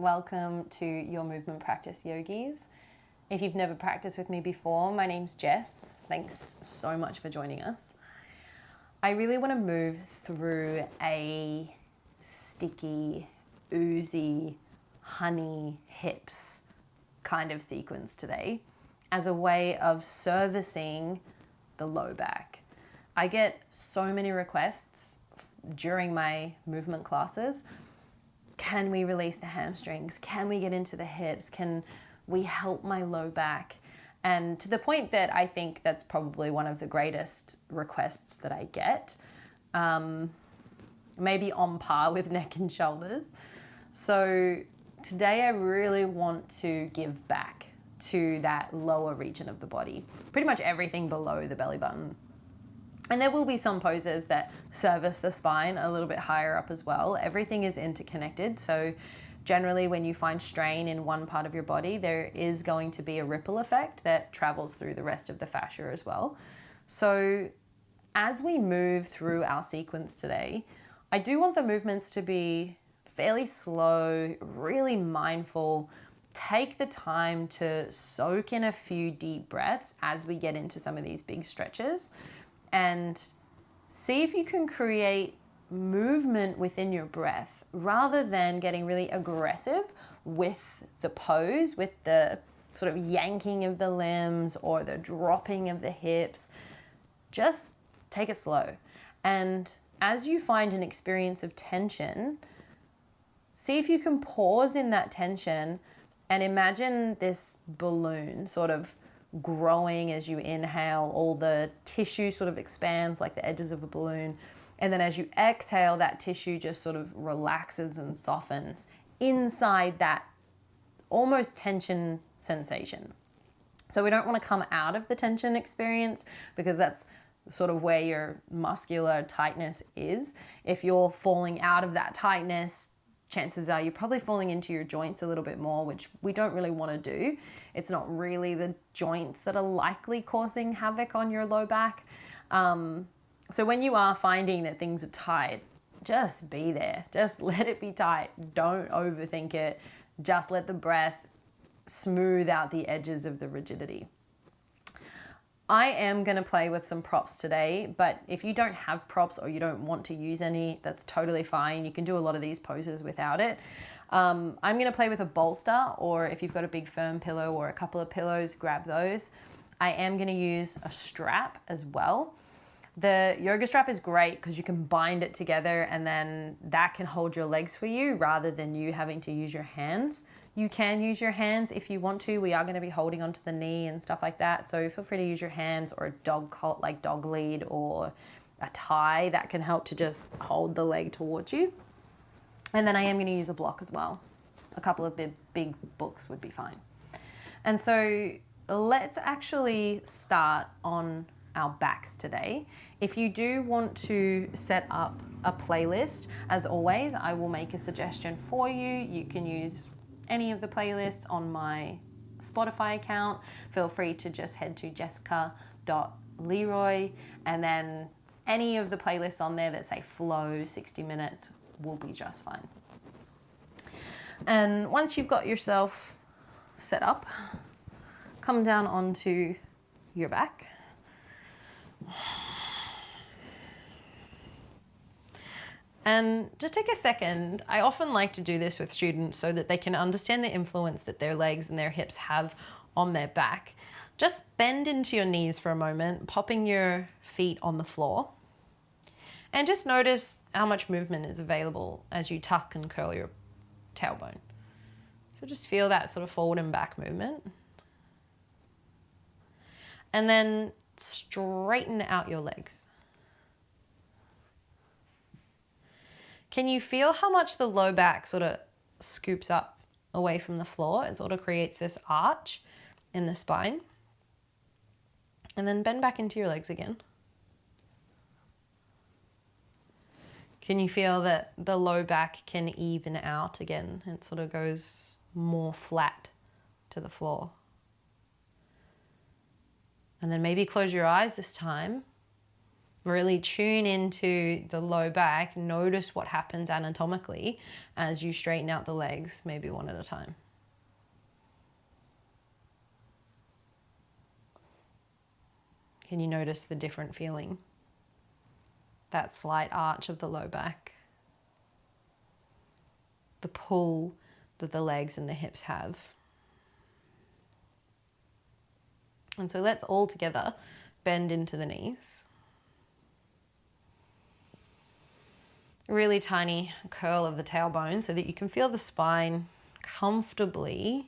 Welcome to Your Movement Practice Yogis. If you've never practiced with me before, my name's Jess. Thanks so much for joining us. I really want to move through a sticky, oozy, honey hips kind of sequence today as a way of servicing the low back. I get so many requests during my movement classes. Can we release the hamstrings? Can we get into the hips? Can we help my low back? And to the point that I think that's probably one of the greatest requests that I get, maybe on par with neck and shoulders. So today I really want to give back to that lower region of the body, pretty much everything below the belly button. And there will be some poses that service the spine a little bit higher up as well. Everything is interconnected. So generally when you find strain in one part of your body, there is going to be a ripple effect that travels through the rest of the fascia as well. So as we move through our sequence today, I do want the movements to be fairly slow, really mindful. Take the time to soak in a few deep breaths as we get into some of these big stretches. And see if you can create movement within your breath rather than getting really aggressive with the pose, with the sort of yanking of the limbs or the dropping of the hips. Just take it slow. And as you find an experience of tension, see if you can pause in that tension and imagine this balloon sort of growing as you inhale. All the tissue sort of expands like the edges of a balloon. And then as you exhale, that tissue just sort of relaxes and softens inside that almost tension sensation. So we don't want to come out of the tension experience because that's sort of where your muscular tightness is. If you're falling out of that tightness, chances are you're probably falling into your joints a little bit more, which we don't really want to do. It's not really the joints that are likely causing havoc on your low back. So when you are finding that things are tight, just be there. Just let it be tight. Don't overthink it. Just let the breath smooth out the edges of the rigidity. I am going to play with some props today, but if you don't have props or you don't want to use any, that's totally fine. You can do a lot of these poses without it. I'm going to play with a bolster, or if you've got a big firm pillow or a couple of pillows, grab those. I am going to use a strap as well. The yoga strap is great because you can bind it together and then that can hold your legs for you rather than you having to use your hands. You can use your hands if you want to. We are going to be holding onto the knee and stuff like that. So feel free to use your hands or a dog lead or a tie that can help to just hold the leg towards you. And then I am going to use a block as well. A couple of big books would be fine. And so let's actually start on our backs today. If you do want to set up a playlist, as always, I will make a suggestion for you. You can use any of the playlists on my Spotify account. Feel free to just head to jesska.leroy and then any of the playlists on there that say flow 60 minutes will be just fine. And once you've got yourself set up, come down onto your back. And just take a second. I often like to do this with students so that they can understand the influence that their legs and their hips have on their back. Just bend into your knees for a moment, popping your feet on the floor. And just notice how much movement is available as you tuck and curl your tailbone. So just feel that sort of forward and back movement. And then straighten out your legs. Can you feel how much the low back sort of scoops up away from the floor? It sort of creates this arch in the spine. And then bend back into your legs again. Can you feel that the low back can even out again? It sort of goes more flat to the floor. And then maybe close your eyes this time Really tune into the low back. Notice what happens anatomically as you straighten out the legs, maybe one at a time. Can you notice the different feeling? That slight arch of the low back. The pull that the legs and the hips have. And so let's all together bend into the knees. A really tiny curl of the tailbone so that you can feel the spine comfortably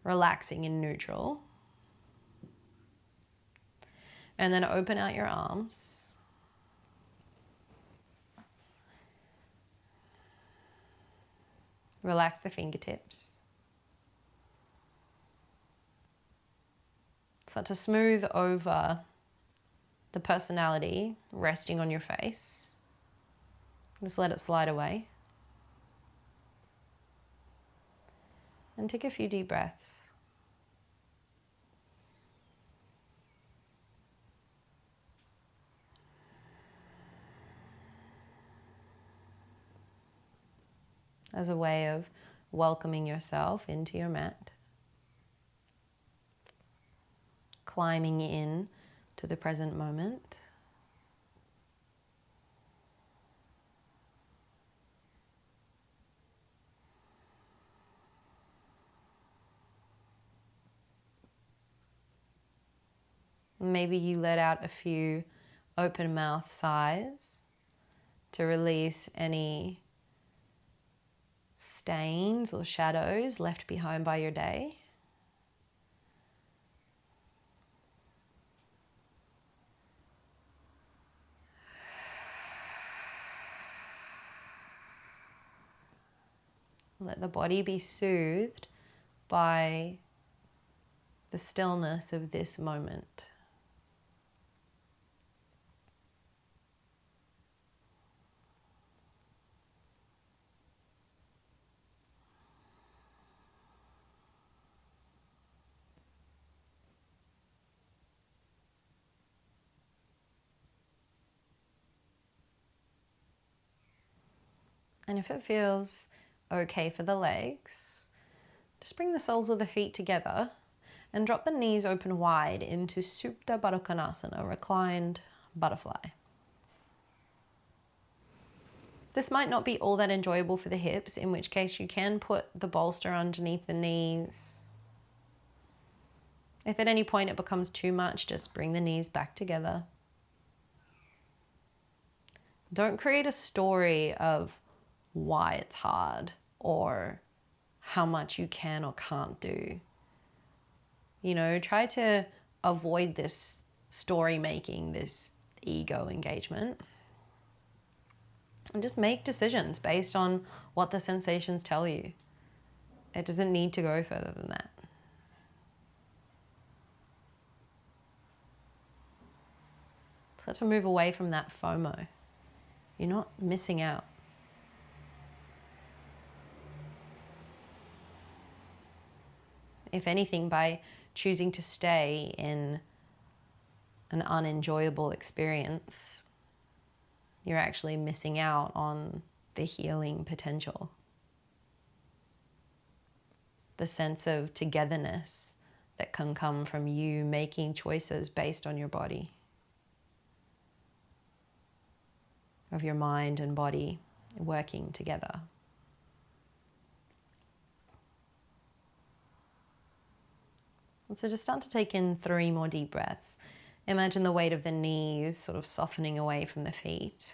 relaxing in neutral. And then open out your arms. Relax the fingertips. Start to smooth over the personality resting on your face. Just let it slide away. And take a few deep breaths. As a way of welcoming yourself into your mat. Climbing in to the present moment. Maybe you let out a few open mouth sighs to release any stains or shadows left behind by your day. Let the body be soothed by the stillness of this moment. And if it feels okay for the legs, just bring the soles of the feet together and drop the knees open wide into Supta Baddha Konasana, reclined butterfly. This might not be all that enjoyable for the hips, in which case you can put the bolster underneath the knees. If at any point it becomes too much, just bring the knees back together. Don't create a story of why it's hard or how much you can or can't do. You know, try to avoid this story making, this ego engagement. And just make decisions based on what the sensations tell you. It doesn't need to go further than that. Start to move away from that FOMO. You're not missing out. If anything, by choosing to stay in an unenjoyable experience, you're actually missing out on the healing potential. The sense of togetherness that can come from you making choices based on your body, of your mind and body working together. And so just start to take in 3 more deep breaths. Imagine the weight of the knees sort of softening away from the feet.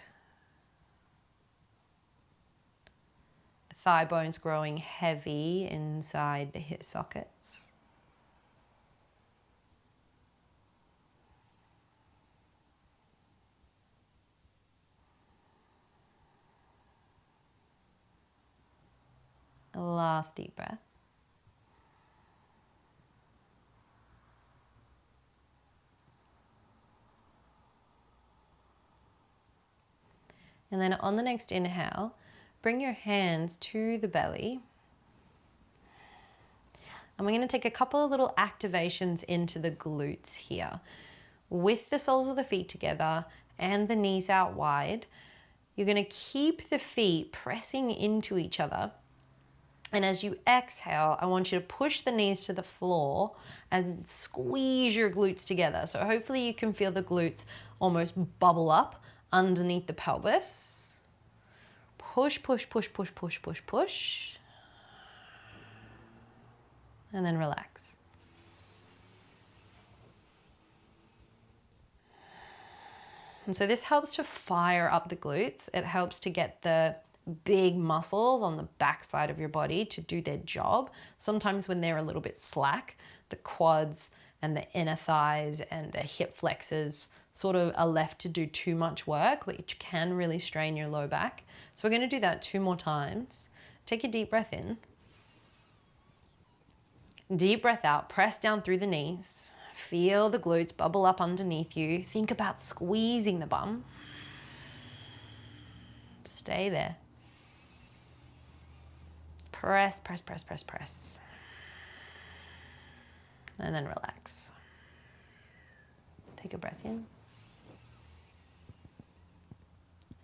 The thigh bones growing heavy inside the hip sockets. Last deep breath. And then on the next inhale, bring your hands to the belly. And we're going to take a couple of little activations into the glutes here. With the soles of the feet together and the knees out wide. You're going to keep the feet pressing into each other. And as you exhale, I want you to push the knees to the floor and squeeze your glutes together. So hopefully you can feel the glutes almost bubble up underneath the pelvis. Push, push, push, push, push, push, push. And then relax. And so this helps to fire up the glutes. It helps to get the big muscles on the back side of your body to do their job. Sometimes when they're a little bit slack, the quads and the inner thighs and the hip flexors sort of are left to do too much work, which can really strain your low back. So we're going to do that 2 more times. Take a deep breath in. Deep breath out, press down through the knees. Feel the glutes bubble up underneath you. Think about squeezing the bum. Stay there. Press, press, press, press, press. And then relax. Take a breath in.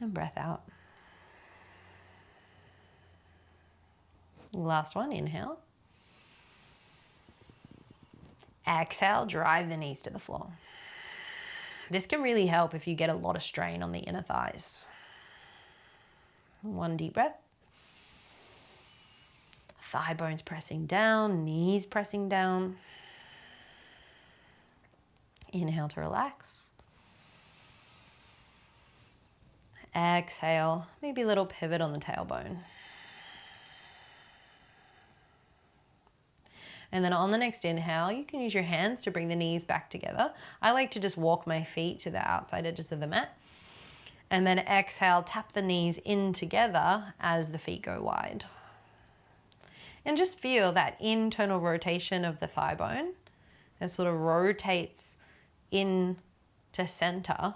And breath out. Last one, inhale. Exhale, drive the knees to the floor. This can really help if you get a lot of strain on the inner thighs. 1 deep breath. Thigh bones pressing down, knees pressing down. Inhale to relax. Exhale, maybe a little pivot on the tailbone. And then on the next inhale, you can use your hands to bring the knees back together. I like to just walk my feet to the outside edges of the mat. And then exhale, tap the knees in together as the feet go wide. And just feel that internal rotation of the thigh bone. It sort of rotates in to center.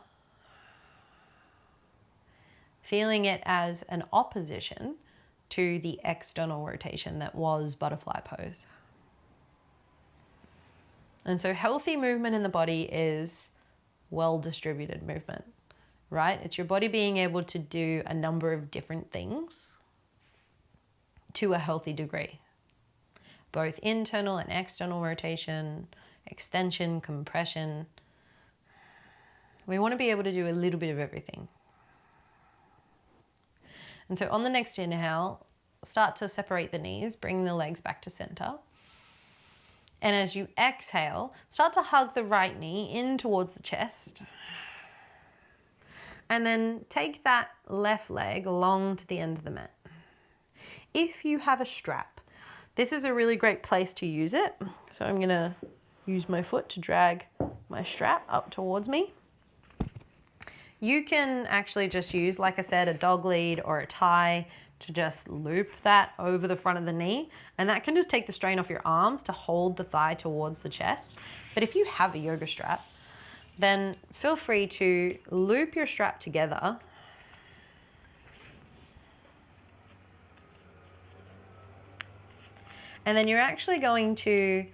Feeling it as an opposition to the external rotation that was butterfly pose. And so healthy movement in the body is well-distributed movement, right? It's your body being able to do a number of different things to a healthy degree. Both internal and external rotation, extension, compression. We want to be able to do a little bit of everything. And so on the next inhale, start to separate the knees, bring the legs back to center. And as you exhale, start to hug the right knee in towards the chest. And then take that left leg along to the end of the mat. If you have a strap, this is a really great place to use it. So I'm going to use my foot to drag my strap up towards me. You can actually just use, like I said, a dog lead or a tie to just loop that over the front of the knee, and that can just take the strain off your arms to hold the thigh towards the chest. But if you have a yoga strap, then feel free to loop your strap together and then you're actually going to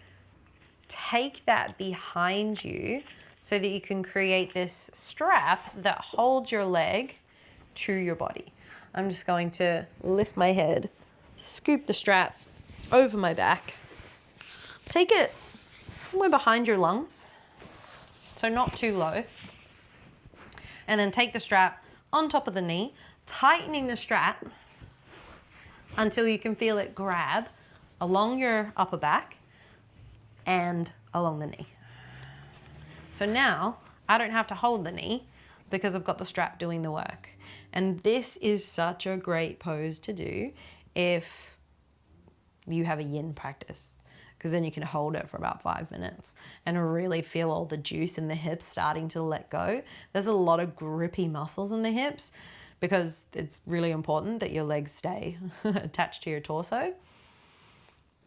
take that behind you so that you can create this strap that holds your leg to your body. I'm just going to lift my head, scoop the strap over my back, take it somewhere behind your lungs, so not too low, and then take the strap on top of the knee, tightening the strap until you can feel it grab along your upper back and along the knee. So now I don't have to hold the knee because I've got the strap doing the work. And this is such a great pose to do if you have a yin practice, because then you can hold it for about 5 minutes and really feel all the juice in the hips starting to let go. There's a lot of grippy muscles in the hips because it's really important that your legs stay attached to your torso.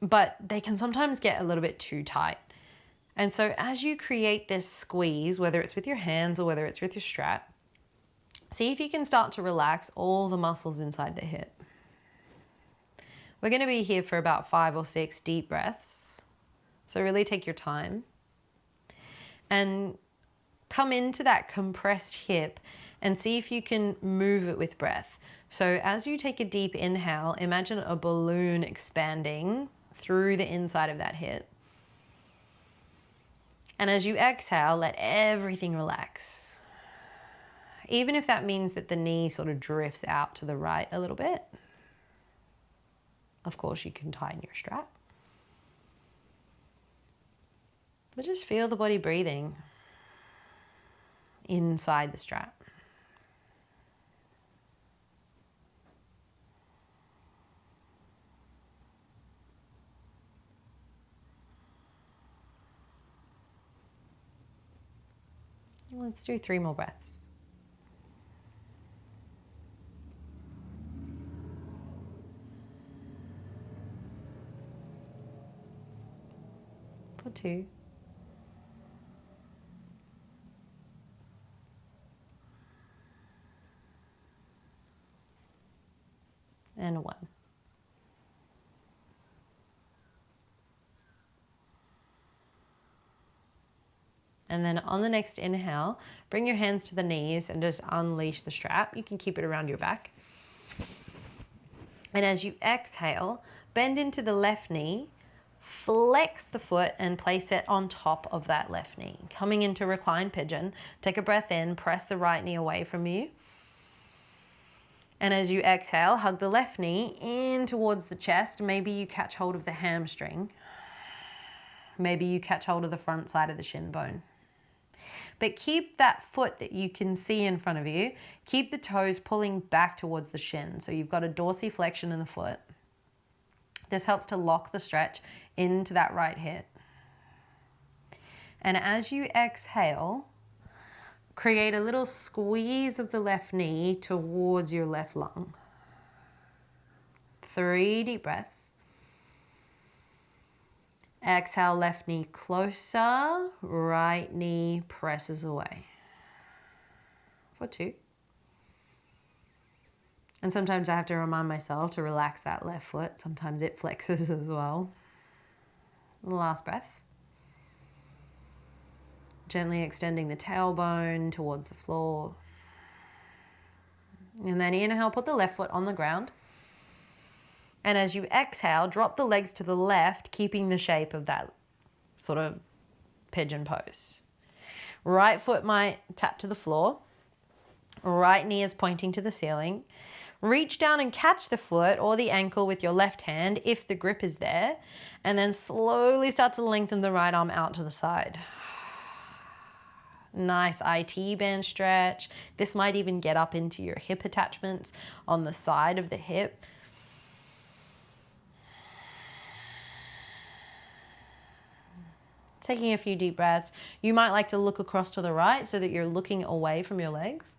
But they can sometimes get a little bit too tight. And so as you create this squeeze, whether it's with your hands or whether it's with your strap, see if you can start to relax all the muscles inside the hip. We're going to be here for about 5 or 6 deep breaths. So really take your time. And come into that compressed hip and see if you can move it with breath. So as you take a deep inhale, imagine a balloon expanding through the inside of that hip. And as you exhale, let everything relax. Even if that means that the knee sort of drifts out to the right a little bit. Of course, you can tighten your strap. But just feel the body breathing inside the strap. Let's do 3 more breaths. For 2. And 1. And then on the next inhale, bring your hands to the knees and just unleash the strap. You can keep it around your back. And as you exhale, bend into the left knee, flex the foot and place it on top of that left knee. Coming into reclined pigeon, take a breath in, press the right knee away from you. And as you exhale, hug the left knee in towards the chest. Maybe you catch hold of the hamstring. Maybe you catch hold of the front side of the shin bone. But keep that foot that you can see in front of you, keep the toes pulling back towards the shin. So you've got a dorsiflexion in the foot. This helps to lock the stretch into that right hip. And as you exhale, create a little squeeze of the left knee towards your left lung. 3 deep breaths. Exhale, left knee closer, right knee presses away. For 2. And sometimes I have to remind myself to relax that left foot. Sometimes it flexes as well. Last breath. Gently extending the tailbone towards the floor. And then inhale, put the left foot on the ground. And as you exhale, drop the legs to the left, keeping the shape of that sort of pigeon pose. Right foot might tap to the floor. Right knee is pointing to the ceiling. Reach down and catch the foot or the ankle with your left hand if the grip is there. And then slowly start to lengthen the right arm out to the side. Nice IT band stretch. This might even get up into your hip attachments on the side of the hip. Taking a few deep breaths. You might like to look across to the right so that you're looking away from your legs.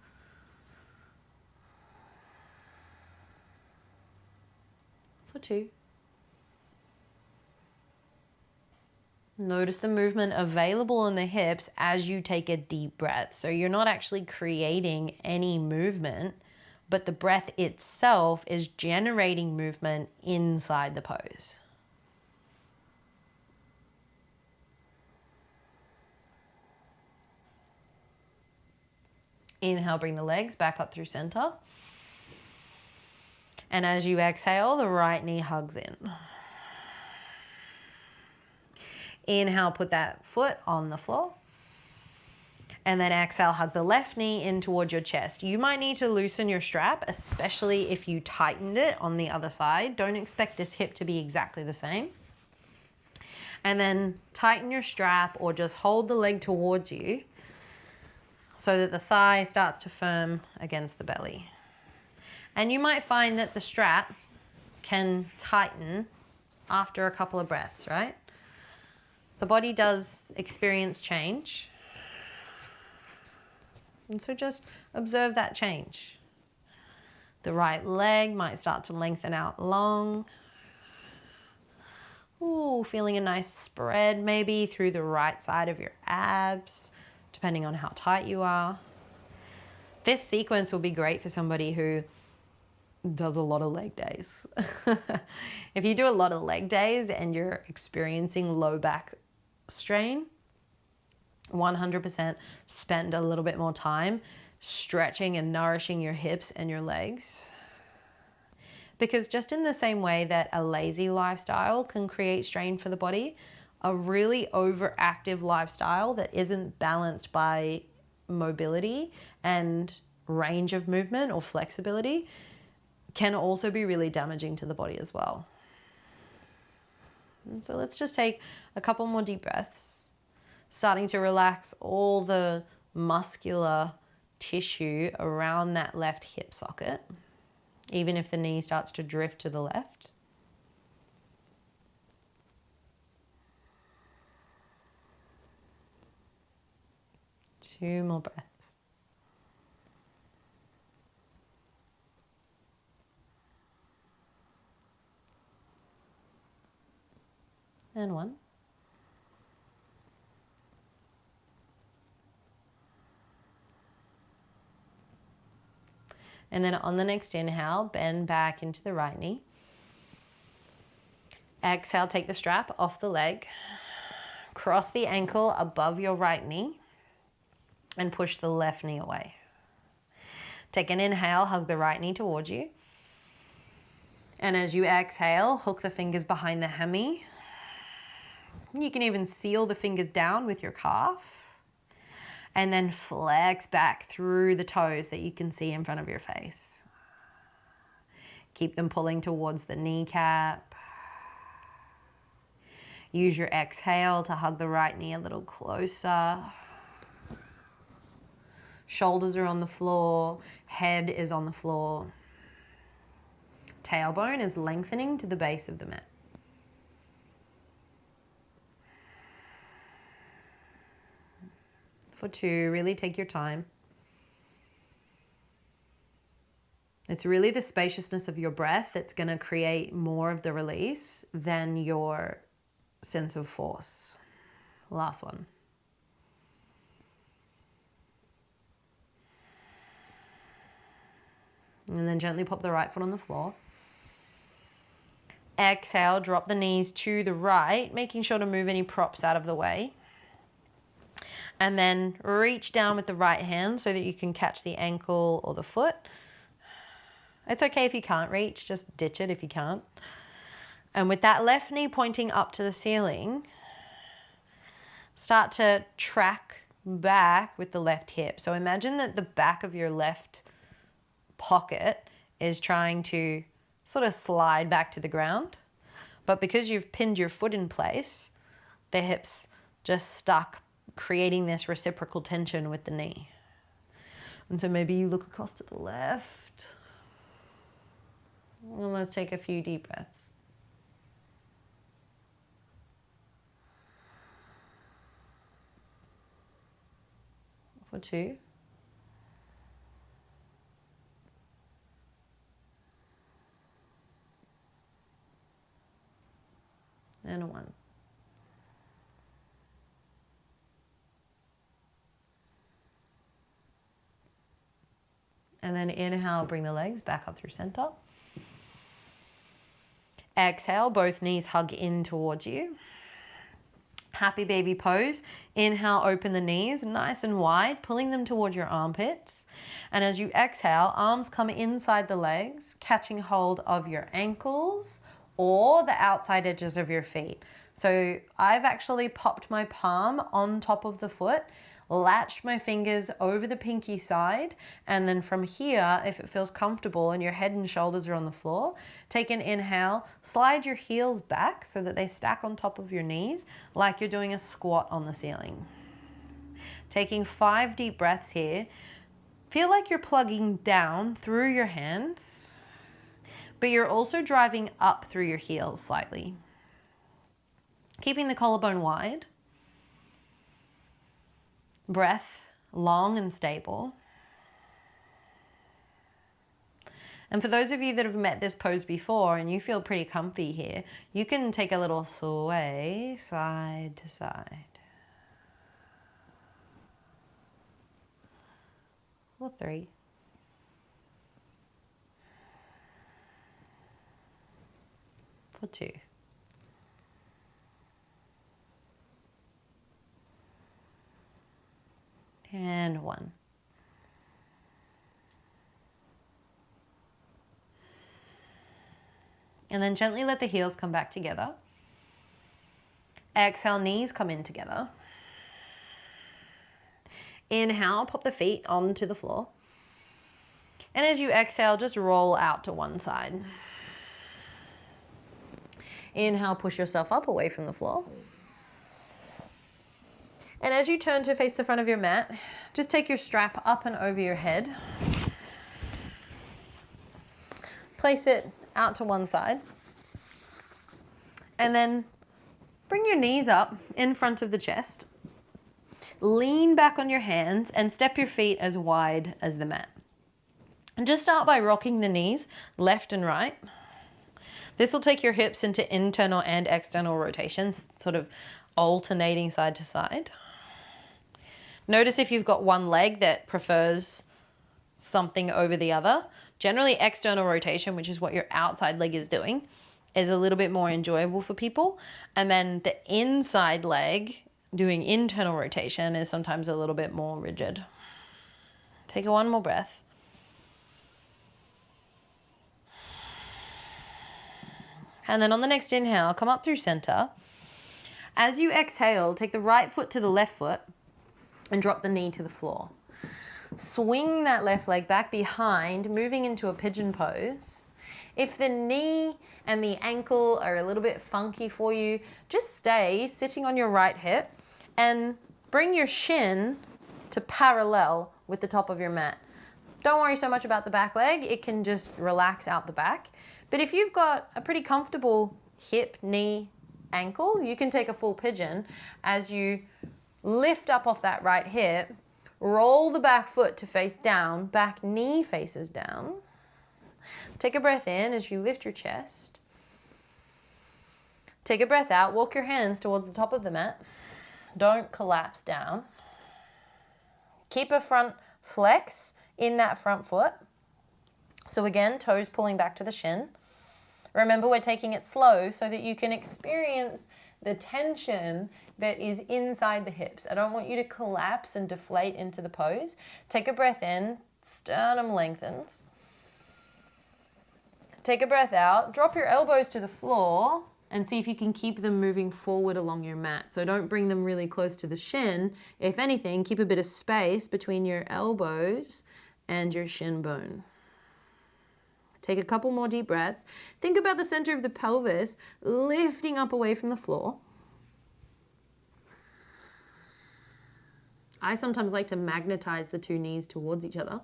For 2. Notice the movement available in the hips as you take a deep breath. So you're not actually creating any movement, but the breath itself is generating movement inside the pose. Inhale, bring the legs back up through center. And as you exhale, the right knee hugs in. Inhale, put that foot on the floor. And then exhale, hug the left knee in towards your chest. You might need to loosen your strap, especially if you tightened it on the other side. Don't expect this hip to be exactly the same. And then tighten your strap or just hold the leg towards you so that the thigh starts to firm against the belly. And you might find that the strap can tighten after a couple of breaths, right? The body does experience change. And so just observe that change. The right leg might start to lengthen out long. Ooh, feeling a nice spread maybe through the right side of your abs, depending on how tight you are. This sequence will be great for somebody who does a lot of leg days. If you do a lot of leg days and you're experiencing low back strain, 100% spend a little bit more time stretching and nourishing your hips and your legs. Because just in the same way that a lazy lifestyle can create strain for the body, a really overactive lifestyle that isn't balanced by mobility and range of movement or flexibility can also be really damaging to the body as well. And so let's just take a couple more deep breaths, starting to relax all the muscular tissue around that left hip socket, even if the knee starts to drift to the left. Two more breaths. And one. And then on the next inhale, bend back into the right knee. Exhale, take the strap off the leg. Cross the ankle above your right knee and push the left knee away. Take an inhale, hug the right knee towards you. And as you exhale, hook the fingers behind the hammy. You can even seal the fingers down with your calf. And then flex back through the toes that you can see in front of your face. Keep them pulling towards the kneecap. Use your exhale to hug the right knee a little closer. Shoulders are on the floor, head is on the floor. Tailbone is lengthening to the base of the mat. For two, really take your time. It's really the spaciousness of your breath that's going to create more of the release than your sense of force. Last one. And then gently pop the right foot on the floor. Exhale, drop the knees to the right, making sure to move any props out of the way. And then reach down with the right hand so that you can catch the ankle or the foot. It's okay if you can't reach, just ditch it if you can't. And with that left knee pointing up to the ceiling, start to track back with the left hip. So imagine that the back of your left pocket is trying to sort of slide back to the ground. But because you've pinned your foot in place, the hip's just stuck, creating this reciprocal tension with the knee. And so maybe you look across to the left. And let's take a few deep breaths. For two. And a one. And then inhale, bring the legs back up through center. Exhale, both knees hug in towards you. Happy baby pose. Inhale, open the knees nice and wide, pulling them towards your armpits. And as you exhale, arms come inside the legs, catching hold of your ankles or the outside edges of your feet. So I've actually popped my palm on top of the foot, latched my fingers over the pinky side, and then from here, if it feels comfortable and your head and shoulders are on the floor, take an inhale, slide your heels back so that they stack on top of your knees like you're doing a squat on the ceiling. Taking 5 deep breaths here. Feel like you're plugging down through your hands, but you're also driving up through your heels slightly. Keeping the collarbone wide. Breath long and stable. And for those of you that have met this pose before and you feel pretty comfy here, you can take a little sway side to side. For 3. For 2. and 1. And then gently let the heels come back together. Exhale, knees come in together. Inhale, pop the feet onto the floor. And as you exhale, just roll out to one side. Inhale, push yourself up away from the floor. And as you turn to face the front of your mat, just take your strap up and over your head. Place it out to one side. And then bring your knees up in front of the chest. Lean back on your hands and step your feet as wide as the mat. And just start by rocking the knees left and right. This will take your hips into internal and external rotations, sort of alternating side to side. Notice if you've got one leg that prefers something over the other. Generally, external rotation, which is what your outside leg is doing, is a little bit more enjoyable for people. And then the inside leg doing internal rotation is sometimes a little bit more rigid. Take one more breath. And then on the next inhale, come up through center. As you exhale, take the right foot to the left foot and drop the knee to the floor. Swing that left leg back behind, moving into a pigeon pose. If the knee and the ankle are a little bit funky for you, just stay sitting on your right hip and bring your shin to parallel with the top of your mat. Don't worry so much about the back leg. It can just relax out the back. But if you've got a pretty comfortable hip, knee, ankle, you can take a full pigeon as you lift up off that right hip, roll the back foot to face down, back knee faces down. Take a breath in as you lift your chest. Take a breath out, walk your hands towards the top of the mat. Don't collapse down. Keep a front flex in that front foot. So again, toes pulling back to the shin. Remember, we're taking it slow so that you can experience the tension that is inside the hips. I don't want you to collapse and deflate into the pose. Take a breath in, sternum lengthens. Take a breath out, drop your elbows to the floor and see if you can keep them moving forward along your mat. So don't bring them really close to the shin. If anything, keep a bit of space between your elbows and your shin bone. Take a couple more deep breaths. Think about the center of the pelvis lifting up away from the floor. I sometimes like to magnetize the two knees towards each other.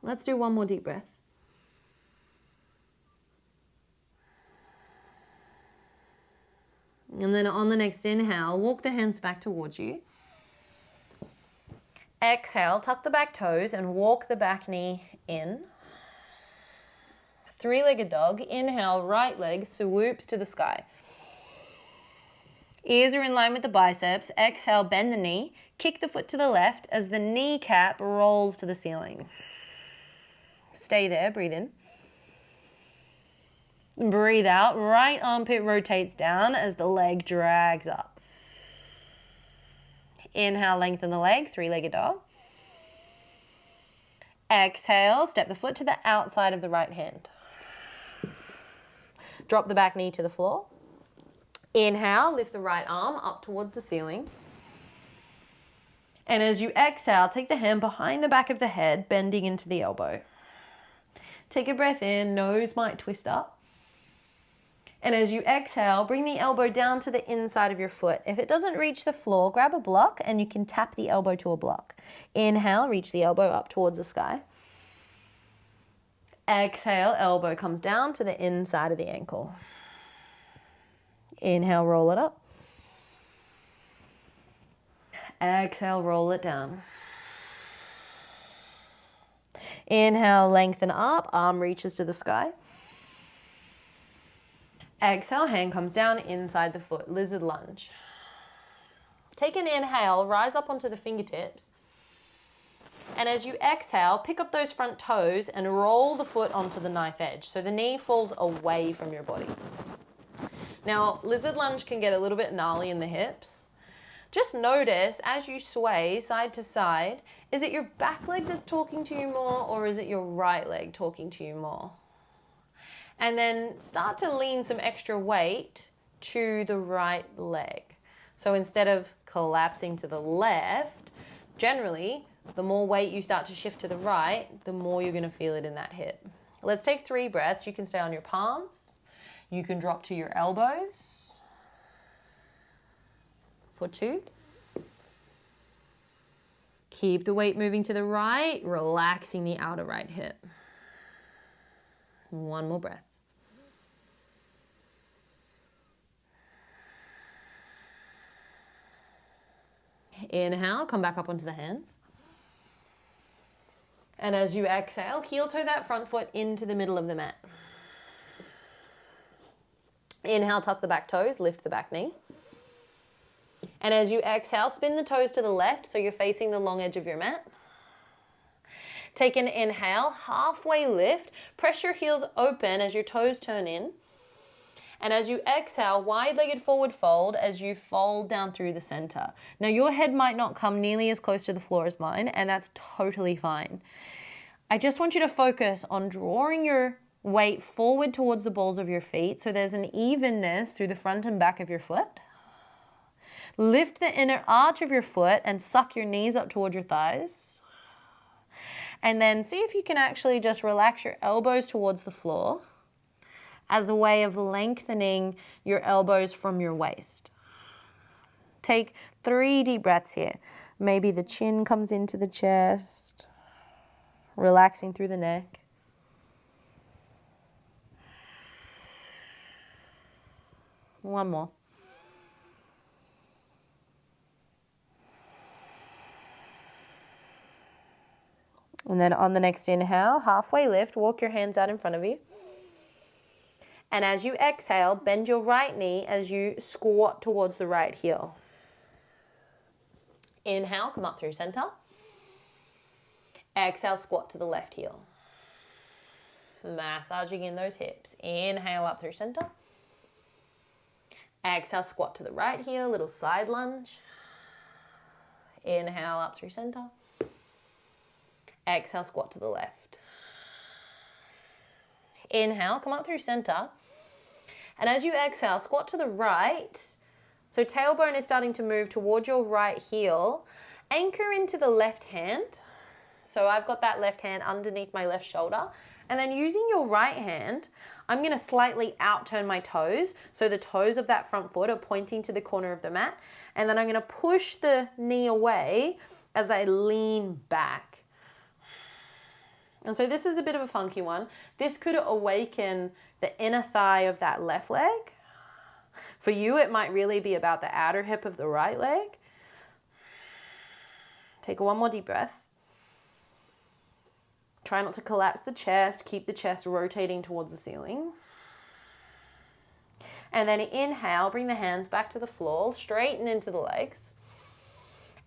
Let's do one more deep breath. And then on the next inhale, walk the hands back towards you. Exhale, tuck the back toes and walk the back knee in. Three-legged dog. Inhale, right leg swoops to the sky. Ears are in line with the biceps. Exhale, bend the knee. Kick the foot to the left as the kneecap rolls to the ceiling. Stay there, breathe in. Breathe out, right armpit rotates down as the leg drags up. Inhale, lengthen the leg, three-legged dog. Exhale, step the foot to the outside of the right hand. Drop the back knee to the floor. Inhale, lift the right arm up towards the ceiling. And as you exhale, take the hand behind the back of the head, bending into the elbow. Take a breath in, nose might twist up. And as you exhale, bring the elbow down to the inside of your foot. If it doesn't reach the floor, grab a block and you can tap the elbow to a block. Inhale, reach the elbow up towards the sky. Exhale, elbow comes down to the inside of the ankle. Inhale, roll it up. Exhale, roll it down. Inhale, lengthen up, arm reaches to the sky. Exhale, hand comes down inside the foot, lizard lunge. Take an inhale, rise up onto the fingertips. And as you exhale, pick up those front toes and roll the foot onto the knife edge. So the knee falls away from your body. Now, lizard lunge can get a little bit gnarly in the hips. Just notice as you sway side to side, is it your back leg that's talking to you more, or is it your right leg talking to you more? And then start to lean some extra weight to the right leg. So instead of collapsing to the left, generally, the more weight you start to shift to the right, the more you're going to feel it in that hip. Let's take 3 breaths. You can stay on your palms. You can drop to your elbows for 2. Keep the weight moving to the right, relaxing the outer right hip. 1 more breath. Inhale, come back up onto the hands. And as you exhale, heel toe that front foot into the middle of the mat. Inhale, tuck the back toes, lift the back knee. And as you exhale, spin the toes to the left so you're facing the long edge of your mat. Take an inhale, halfway lift, press your heels open as your toes turn in. And as you exhale, wide-legged forward fold as you fold down through the center. Now your head might not come nearly as close to the floor as mine, and that's totally fine. I just want you to focus on drawing your weight forward towards the balls of your feet so there's an evenness through the front and back of your foot. Lift the inner arch of your foot and suck your knees up towards your thighs. And then see if you can actually just relax your elbows towards the floor as a way of lengthening your elbows from your waist. Take 3 deep breaths here. Maybe the chin comes into the chest, relaxing through the neck. One more. And then on the next inhale, halfway lift, walk your hands out in front of you. And as you exhale, bend your right knee as you squat towards the right heel. Inhale, come up through center. Exhale, squat to the left heel. Massaging in those hips. Inhale up through center. Exhale, squat to the right heel, little side lunge. Inhale up through center. Exhale, squat to the left. Inhale, come up through center. And as you exhale, squat to the right. So tailbone is starting to move toward your right heel. Anchor into the left hand. So I've got that left hand underneath my left shoulder. And then using your right hand, I'm going to slightly out-turn my toes. So the toes of that front foot are pointing to the corner of the mat. And then I'm going to push the knee away as I lean back. And so this is a bit of a funky one. This could awaken the inner thigh of that left leg. For you, it might really be about the outer hip of the right leg. Take 1 more deep breath. Try not to collapse the chest. Keep the chest rotating towards the ceiling. And then inhale, bring the hands back to the floor, straighten into the legs.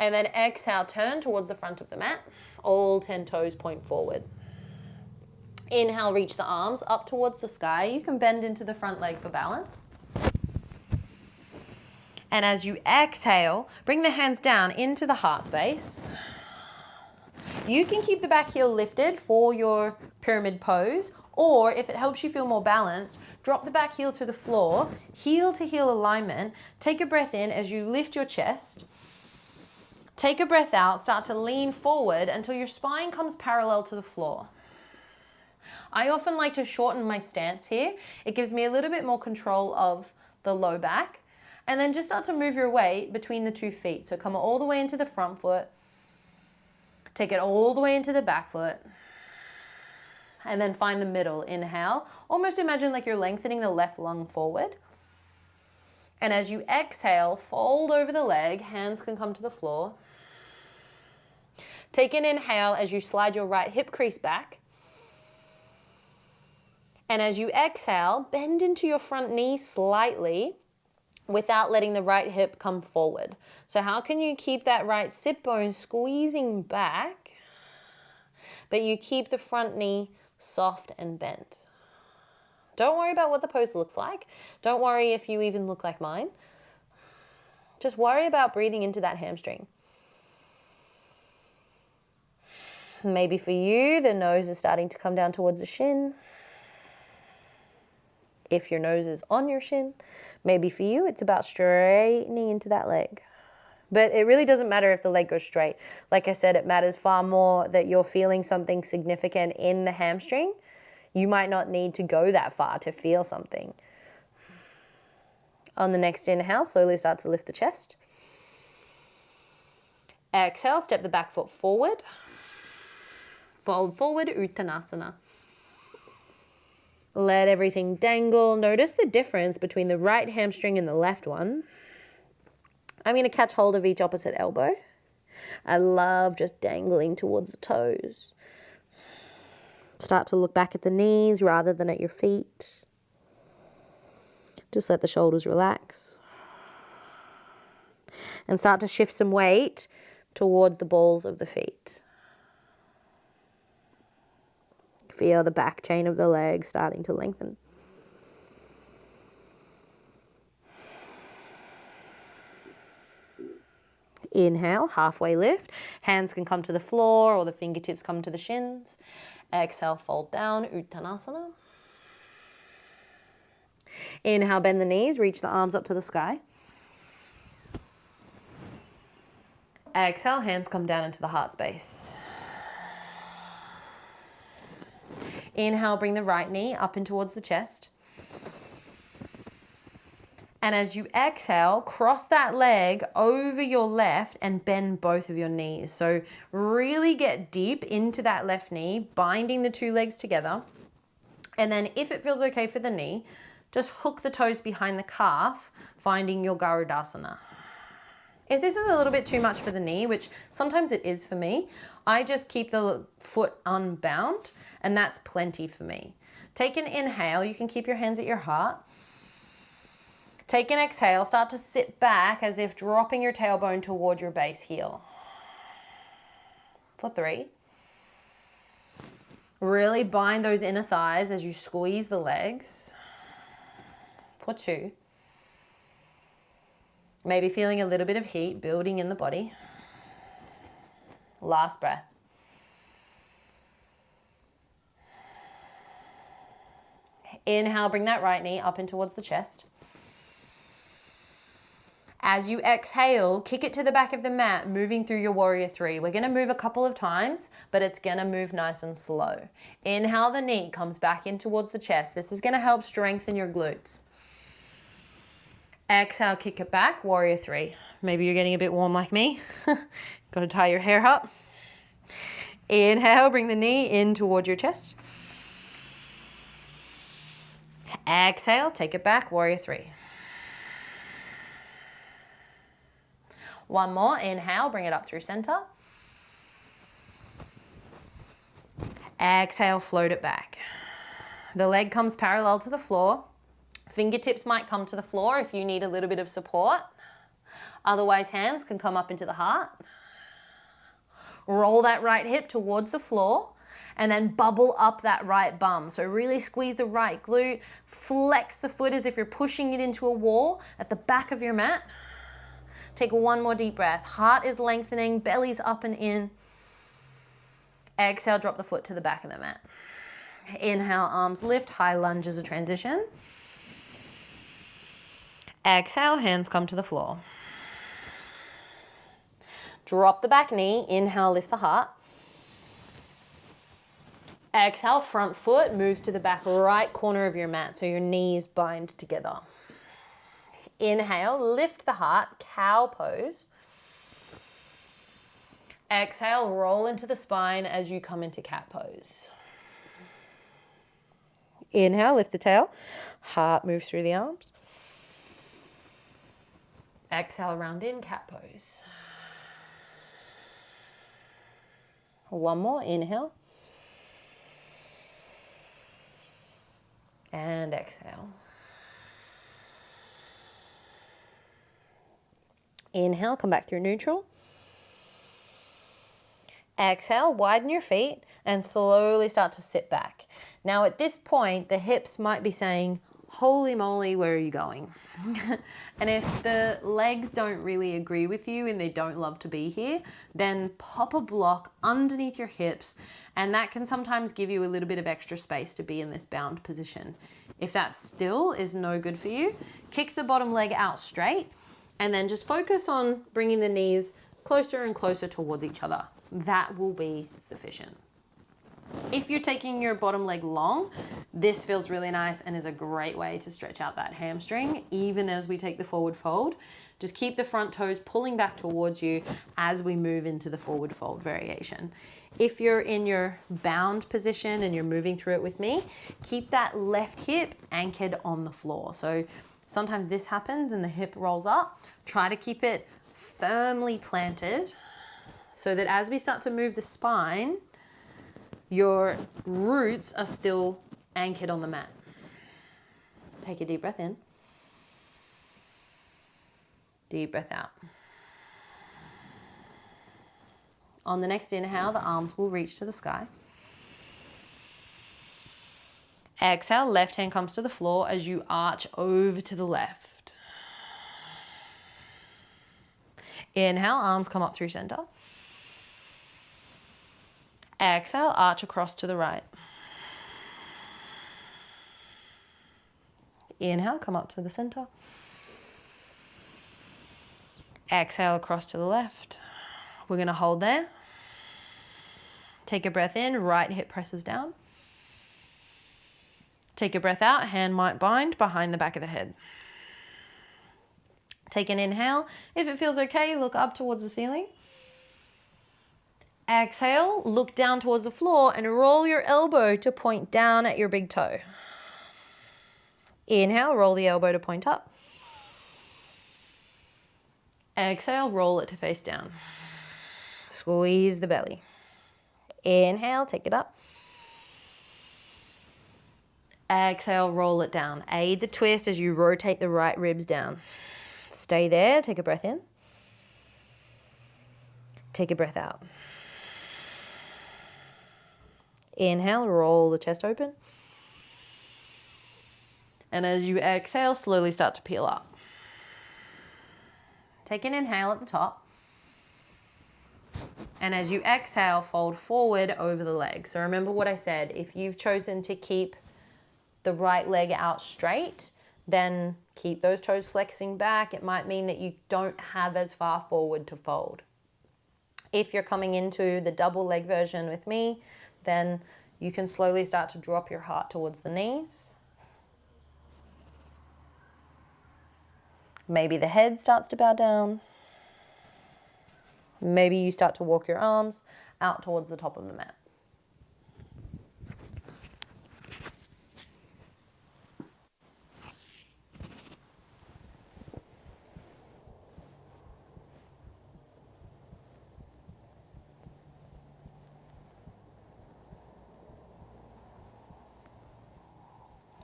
And then exhale, turn towards the front of the mat. All 10 toes point forward. Inhale, reach the arms up towards the sky. You can bend into the front leg for balance. And as you exhale, bring the hands down into the heart space. You can keep the back heel lifted for your pyramid pose, or if it helps you feel more balanced, drop the back heel to the floor, heel to heel alignment. Take a breath in as you lift your chest. Take a breath out, start to lean forward until your spine comes parallel to the floor. I often like to shorten my stance here. It gives me a little bit more control of the low back. And then just start to move your weight between the 2 feet. So come all the way into the front foot. Take it all the way into the back foot. And then find the middle. Inhale. Almost imagine like you're lengthening the left lung forward. And as you exhale, fold over the leg. Hands can come to the floor. Take an inhale as you slide your right hip crease back. And as you exhale, bend into your front knee slightly without letting the right hip come forward. So how can you keep that right sit bone squeezing back, but you keep the front knee soft and bent? Don't worry about what the pose looks like. Don't worry if you even look like mine. Just worry about breathing into that hamstring. Maybe for you, the nose is starting to come down towards the shin. If your nose is on your shin, maybe for you, it's about straightening into that leg. But it really doesn't matter if the leg goes straight. Like I said, it matters far more that you're feeling something significant in the hamstring. You might not need to go that far to feel something. On the next inhale, slowly start to lift the chest. Exhale, step the back foot forward. Fold forward, Uttanasana. Let everything dangle. Notice the difference between the right hamstring and the left one. I'm going to catch hold of each opposite elbow. I love just dangling towards the toes. Start to look back at the knees rather than at your feet. Just let the shoulders relax. And start to shift some weight towards the balls of the feet. Feel the back chain of the legs starting to lengthen. Inhale, halfway lift. Hands can come to the floor or the fingertips come to the shins. Exhale, fold down, Uttanasana. Inhale, bend the knees, reach the arms up to the sky. Exhale, hands come down into the heart space. Inhale, bring the right knee up in towards the chest. And as you exhale, cross that leg over your left and bend both of your knees. So really get deep into that left knee, binding the two legs together. And then if it feels okay for the knee, just hook the toes behind the calf, finding your Garudasana. If this is a little bit too much for the knee, which sometimes it is for me, I just keep the foot unbound, and that's plenty for me. Take an inhale. You can keep your hands at your heart. Take an exhale. Start to sit back as if dropping your tailbone toward your base heel. For 3. Really bind those inner thighs as you squeeze the legs. For 2. Maybe feeling a little bit of heat building in the body. Last breath. Inhale, bring that right knee up in towards the chest. As you exhale, kick it to the back of the mat, moving through your warrior 3. We're going to move a couple of times, but it's going to move nice and slow. Inhale, the knee comes back in towards the chest. This is going to help strengthen your glutes. Exhale, kick it back, warrior 3. Maybe you're getting a bit warm like me. Got to tie your hair up. Inhale, bring the knee in towards your chest. Exhale, take it back, warrior 3. One more, inhale, bring it up through center. Exhale, float it back. The leg comes parallel to the floor. Fingertips might come to the floor if you need a little bit of support. Otherwise, hands can come up into the heart. Roll that right hip towards the floor and then bubble up that right bum. So really squeeze the right glute, flex the foot as if you're pushing it into a wall at the back of your mat. Take one more deep breath. Heart is lengthening, belly's up and in. Exhale, drop the foot to the back of the mat. Inhale, arms lift, high lunge as a transition. Exhale, hands come to the floor. Drop the back knee, inhale, lift the heart. Exhale, front foot moves to the back right corner of your mat, so your knees bind together. Inhale, lift the heart, cow pose. Exhale, roll into the spine as you come into cat pose. Inhale, lift the tail, heart moves through the arms. Exhale, round in, cat pose. One more, inhale. And exhale. Inhale, come back through neutral. Exhale, widen your feet and slowly start to sit back. Now at this point, the hips might be saying, holy moly, where are you going? And if the legs don't really agree with you and they don't love to be here, then pop a block underneath your hips, and that can sometimes give you a little bit of extra space to be in this bound position. If that still is no good for you, kick the bottom leg out straight and then just focus on bringing the knees closer and closer towards each other. That will be sufficient. If you're taking your bottom leg long, this feels really nice and is a great way to stretch out that hamstring, even as we take the forward fold. Just keep the front toes pulling back towards you as we move into the forward fold variation. If you're in your bound position and you're moving through it with me, keep that left hip anchored on the floor. So sometimes this happens and the hip rolls up. Try to keep it firmly planted so that as we start to move the spine, your roots are still anchored on the mat. Take a deep breath in. Deep breath out. On the next inhale, the arms will reach to the sky. Exhale, left hand comes to the floor as you arch over to the left. Inhale, arms come up through center. Exhale, arch across to the right. Inhale, come up to the center. Exhale, across to the left. We're going to hold there. Take a breath in, right hip presses down. Take a breath out, hand might bind behind the back of the head. Take an inhale. If it feels okay, look up towards the ceiling. Exhale, look down towards the floor and roll your elbow to point down at your big toe. Inhale, roll the elbow to point up. Exhale, roll it to face down. Squeeze the belly. Inhale, take it up. Exhale, roll it down. Aid the twist as you rotate the right ribs down. Stay there, take a breath in. Take a breath out. Inhale, roll the chest open. And as you exhale, slowly start to peel up. Take an inhale at the top. And as you exhale, fold forward over the leg. So remember what I said, if you've chosen to keep the right leg out straight, then keep those toes flexing back. It might mean that you don't have as far forward to fold. If you're coming into the double leg version with me, then you can slowly start to drop your heart towards the knees. Maybe the head starts to bow down. Maybe you start to walk your arms out towards the top of the mat.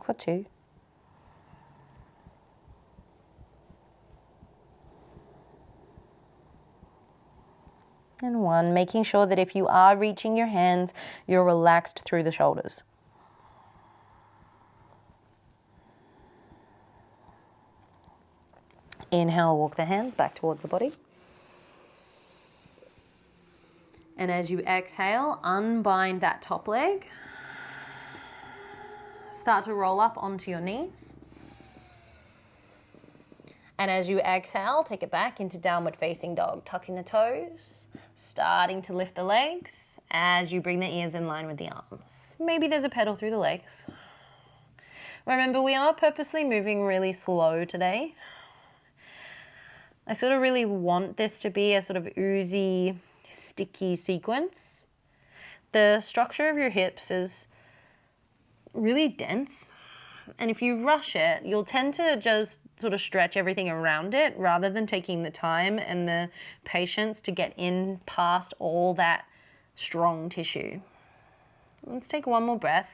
For 2. And 1, making sure that if you are reaching your hands, you're relaxed through the shoulders. Inhale, walk the hands back towards the body. And as you exhale, unbind that top leg. Start to roll up onto your knees. And as you exhale, take it back into downward facing dog. Tucking the toes, starting to lift the legs as you bring the ears in line with the arms. Maybe there's a pedal through the legs. Remember, we are purposely moving really slow today. I sort of really want this to be a sort of oozy, sticky sequence. The structure of your hips is really dense. And if you rush it, you'll tend to just sort of stretch everything around it rather than taking the time and the patience to get in past all that strong tissue. Let's take one more breath.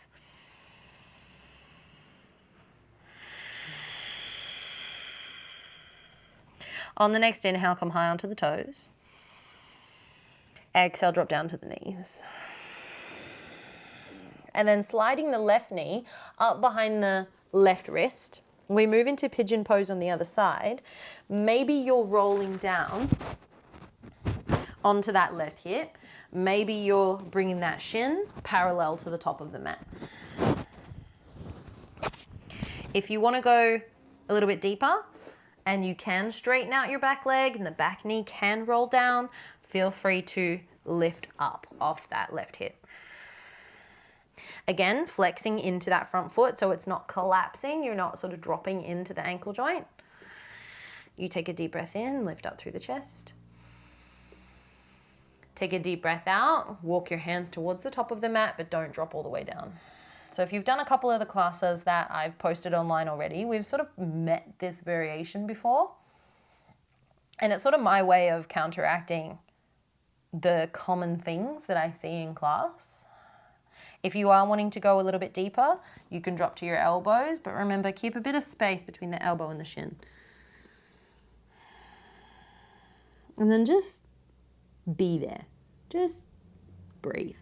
On the next inhale, come high onto the toes. Exhale, drop down to the knees. And then sliding the left knee up behind the left wrist. We move into pigeon pose on the other side. Maybe you're rolling down onto that left hip. Maybe you're bringing that shin parallel to the top of the mat. If you want to go a little bit deeper and you can straighten out your back leg and the back knee can roll down, feel free to lift up off that left hip. Again, flexing into that front foot so it's not collapsing. You're not sort of dropping into the ankle joint. You take a deep breath in, lift up through the chest. Take a deep breath out, walk your hands towards the top of the mat, but don't drop all the way down. So if you've done a couple of the classes that I've posted online already, we've sort of met this variation before. And it's sort of my way of counteracting the common things that I see in class. If you are wanting to go a little bit deeper, you can drop to your elbows, but remember, keep a bit of space between the elbow and the shin. And then just be there. Just breathe.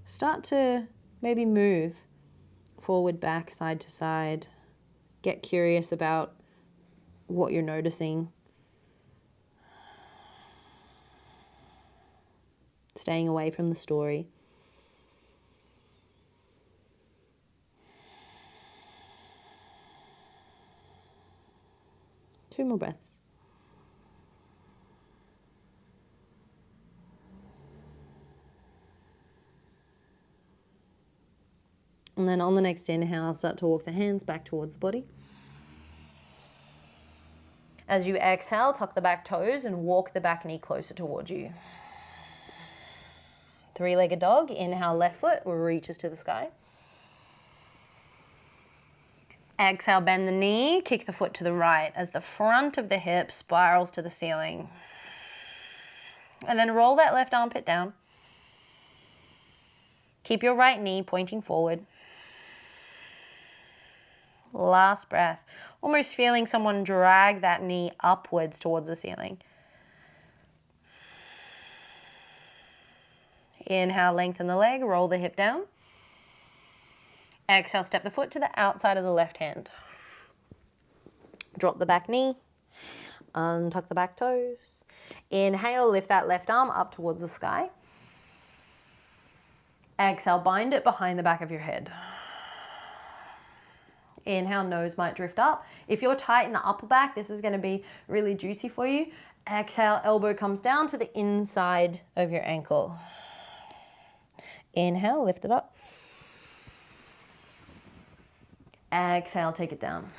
Start to maybe move forward, back, side to side. Get curious about what you're noticing. Staying away from the story. Two more breaths. And then on the next inhale, start to walk the hands back towards the body. As you exhale, tuck the back toes and walk the back knee closer towards you. Three-legged dog. Inhale, left foot reaches to the sky. Exhale, bend the knee, kick the foot to the right as the front of the hip spirals to the ceiling. And then roll that left armpit down. Keep your right knee pointing forward. Last breath. Almost feeling someone drag that knee upwards towards the ceiling. Inhale, lengthen the leg, roll the hip down. Exhale, step the foot to the outside of the left hand. Drop the back knee, untuck the back toes. Inhale, lift that left arm up towards the sky. Exhale, bind it behind the back of your head. Inhale, nose might drift up. If you're tight in the upper back, this is going to be really juicy for you. Exhale, elbow comes down to the inside of your ankle. Inhale, lift it up. Exhale, take it down.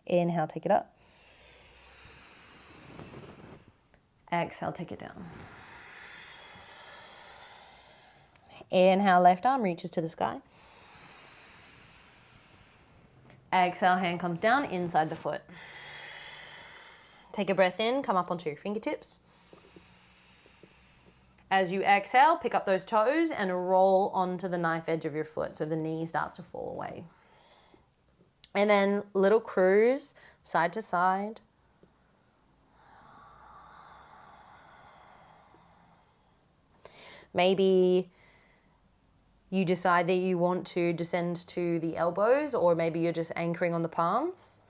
Inhale, take it up. Exhale, take it down. Inhale, left arm reaches to the sky. Exhale, hand comes down inside the foot. Take a breath in, come up onto your fingertips. As you exhale, pick up those toes and roll onto the knife edge of your foot so the knee starts to fall away. And then little cruise, side to side. Maybe you decide that you want to descend to the elbows, or maybe you're just anchoring on the palms.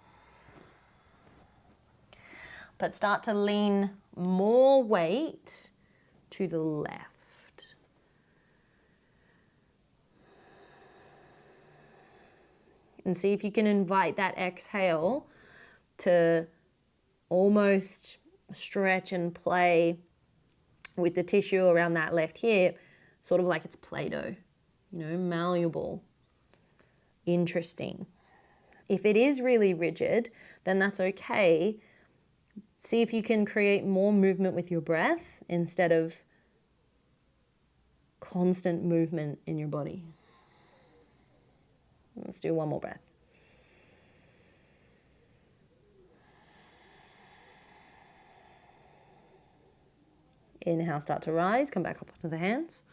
But start to lean more weight to the left. And see if you can invite that exhale to almost stretch and play with the tissue around that left hip, sort of like it's Play-Doh, malleable, interesting. If it is really rigid, then that's okay. See if you can create more movement with your breath instead of constant movement in your body. Let's do one more breath. Inhale, start to rise, come back up onto the hands.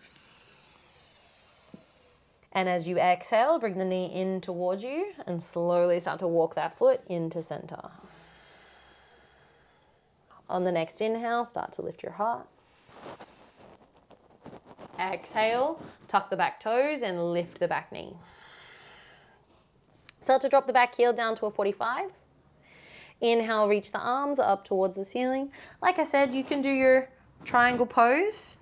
And as you exhale, bring the knee in towards you and slowly start to walk that foot into center. On the next inhale, start to lift your heart. Exhale, tuck the back toes and lift the back knee. Start to drop the back heel down to a 45. Inhale, reach the arms up towards the ceiling. Like I said, you can do your triangle pose,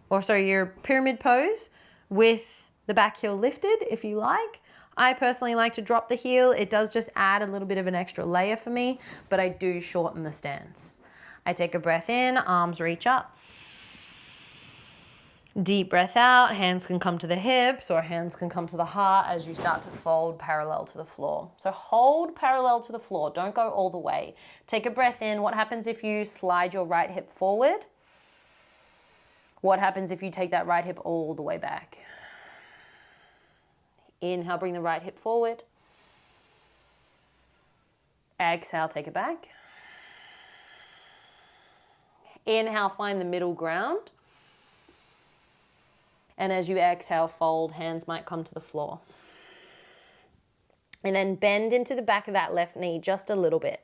your pyramid pose with the back heel lifted if you like. I personally like to drop the heel. It does just add a little bit of an extra layer for me, but I do shorten the stance. I take a breath in, arms reach up. Deep breath out, hands can come to the hips or hands can come to the heart as you start to fold parallel to the floor. So hold parallel to the floor, don't go all the way. Take a breath in. What happens if you slide your right hip forward? What happens if you take that right hip all the way back? Inhale, bring the right hip forward. Exhale, take it back. Inhale, find the middle ground. And as you exhale, fold, hands might come to the floor. And then bend into the back of that left knee just a little bit.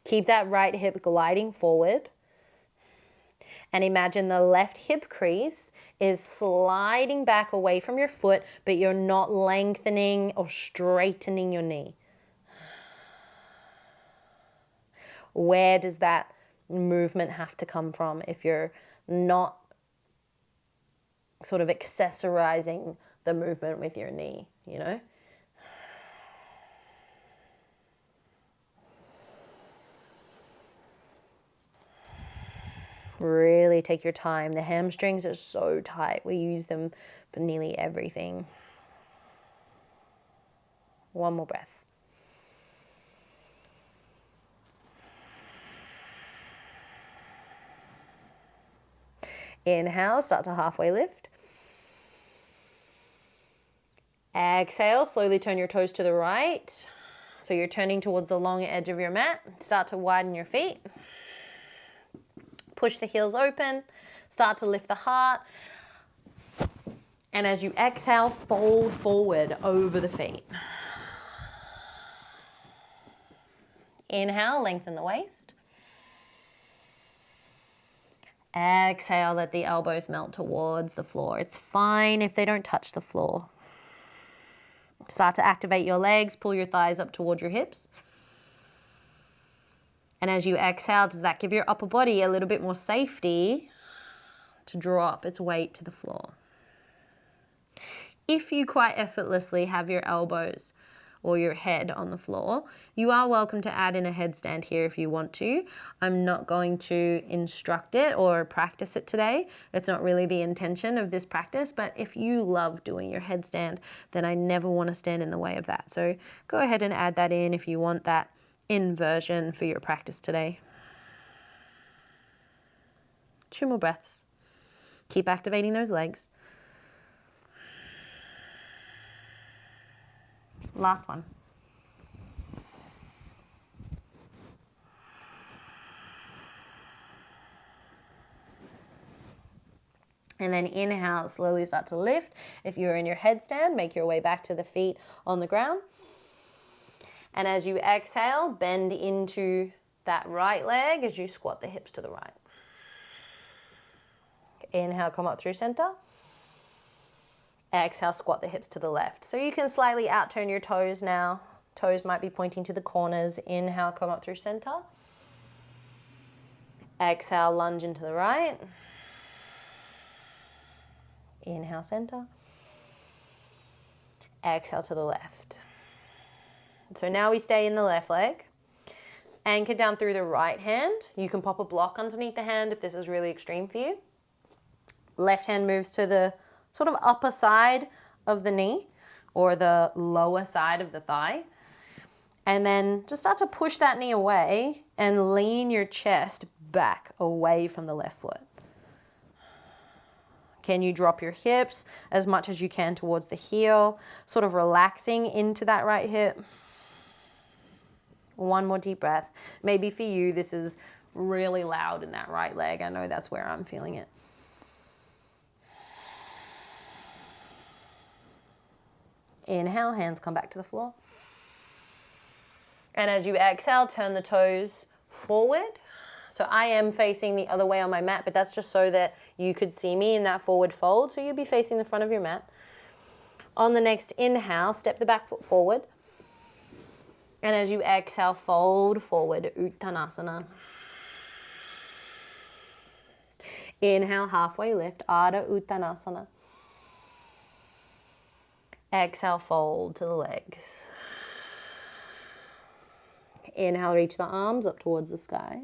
Keep that right hip gliding forward. And imagine the left hip crease is sliding back away from your foot, but you're not lengthening or straightening your knee. Where does that movement have to come from if you're not sort of accessorizing the movement with your knee, you know? Really take your time. The hamstrings are so tight. We use them for nearly everything. One more breath. Inhale, start to halfway lift. Exhale, slowly turn your toes to the right. So you're turning towards the long edge of your mat. Start to widen your feet. Push the heels open. Start to lift the heart. And as you exhale, fold forward over the feet. Inhale, lengthen the waist. Exhale, let the elbows melt towards the floor. It's fine if they don't touch the floor. Start to activate your legs, pull your thighs up towards your hips. And as you exhale, does that give your upper body a little bit more safety to drop its weight to the floor? If you quite effortlessly have your elbows or your head on the floor, you are welcome to add in a headstand here if you want to. I'm not going to instruct it or practice it today. It's not really the intention of this practice, but if you love doing your headstand, then I never want to stand in the way of that. So go ahead and add that in if you want that inversion for your practice today. 2 more breaths. Keep activating those legs. Last one. And then inhale, slowly start to lift. If you're in your headstand, make your way back to the feet on the ground. And as you exhale, bend into that right leg as you squat the hips to the right. Inhale, come up through center. Exhale, squat the hips to the left. So you can slightly out-turn your toes now. Toes might be pointing to the corners. Inhale, come up through center. Exhale, lunge into the right. Inhale, center. Exhale to the left. So now we stay in the left leg. Anchor down through the right hand. You can pop a block underneath the hand if this is really extreme for you. Left hand moves to the sort of upper side of the knee or the lower side of the thigh. And then just start to push that knee away and lean your chest back away from the left foot. Can you drop your hips as much as you can towards the heel, sort of relaxing into that right hip? One more deep breath. Maybe for you, this is really loud in that right leg. I know that's where I'm feeling it. Inhale, hands come back to the floor. And as you exhale, turn the toes forward. So I am facing the other way on my mat, but that's just so that you could see me in that forward fold. So you'll be facing the front of your mat. On the next inhale, step the back foot forward. And as you exhale, fold forward, Uttanasana. Inhale, halfway lift, Ardha Uttanasana. Exhale, fold to the legs. Inhale, reach the arms up towards the sky.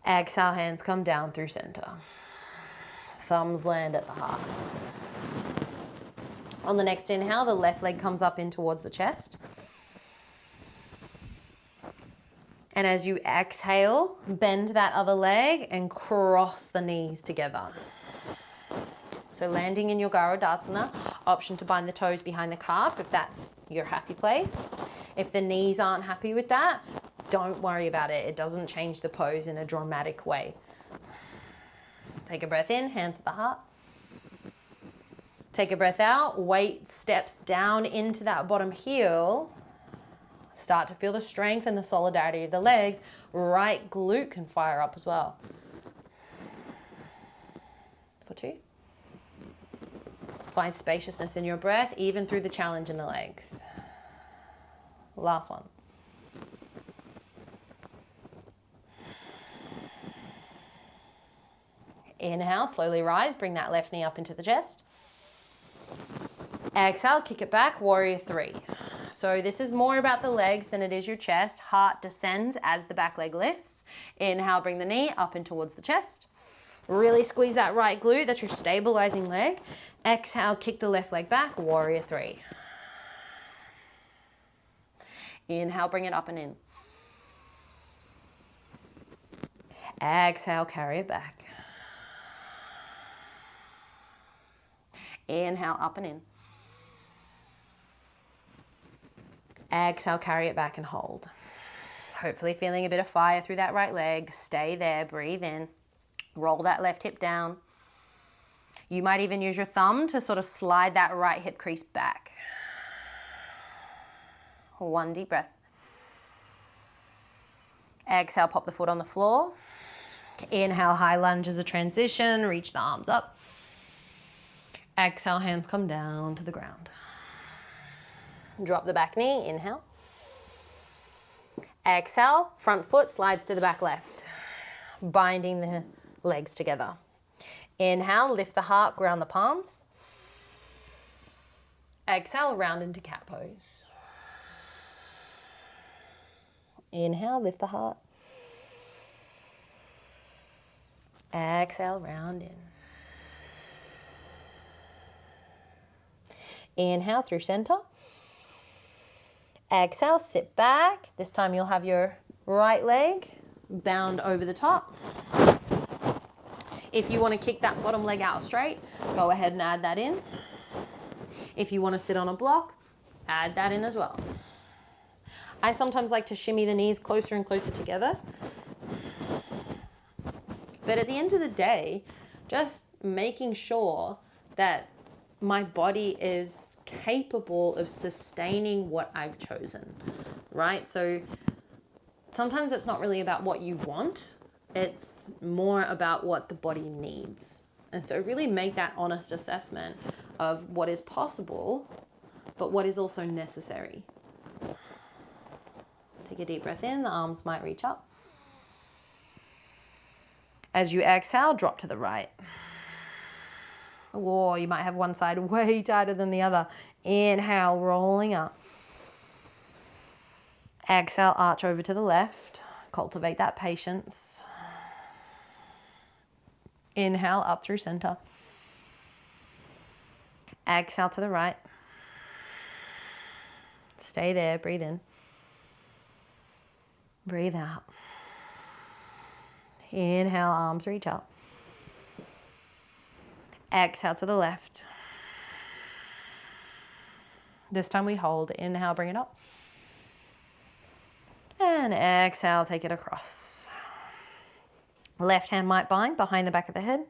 Exhale, hands come down through center. Thumbs land at the heart. On the next inhale, the left leg comes up in towards the chest. And as you exhale, bend that other leg and cross the knees together. So landing in your Garudasana, option to bind the toes behind the calf if that's your happy place. If the knees aren't happy with that, don't worry about it. It doesn't change the pose in a dramatic way. Take a breath in, hands at the heart. Take a breath out, weight steps down into that bottom heel. Start to feel the strength and the solidarity of the legs. Right glute can fire up as well. For 2. Find spaciousness in your breath, even through the challenge in the legs. Last one. Inhale, slowly rise, bring that left knee up into the chest. Exhale, kick it back, warrior 3. So this is more about the legs than it is your chest. Heart descends as the back leg lifts. Inhale, bring the knee up and towards the chest. Really squeeze that right glute, that's your stabilizing leg. Exhale, kick the left leg back, warrior 3. Inhale, bring it up and in. Exhale, carry it back. Inhale, up and in. Exhale, carry it back and hold. Hopefully feeling a bit of fire through that right leg. Stay there, breathe in. Roll that left hip down. You might even use your thumb to sort of slide that right hip crease back. One deep breath. Exhale, pop the foot on the floor. Inhale, high lunge as a transition. Reach the arms up. Exhale, hands come down to the ground. Drop the back knee, inhale. Exhale, front foot slides to the back left, binding the legs together. Inhale, lift the heart, ground the palms. Exhale, round into cat pose. Inhale, lift the heart. Exhale, round in. Inhale through center. Exhale, sit back. This time you'll have your right leg bound over the top. If you want to kick that bottom leg out straight, go ahead and add that in. If you want to sit on a block, add that in as well. I sometimes like to shimmy the knees closer and closer together. But at the end of the day, just making sure that my body is capable of sustaining what I've chosen, right? So sometimes it's not really about what you want. It's more about what the body needs. And so really make that honest assessment of what is possible, but what is also necessary. Take a deep breath in, the arms might reach up. As you exhale, drop to the right. Or you might have one side way tighter than the other. Inhale, rolling up. Exhale, arch over to the left. Cultivate that patience. Inhale, up through center. Exhale to the right. Stay there, breathe in. Breathe out. Inhale, arms reach up. Exhale to the left. This time we hold. Inhale, bring it up. And exhale, take it across. Left hand might bind behind the back of the head.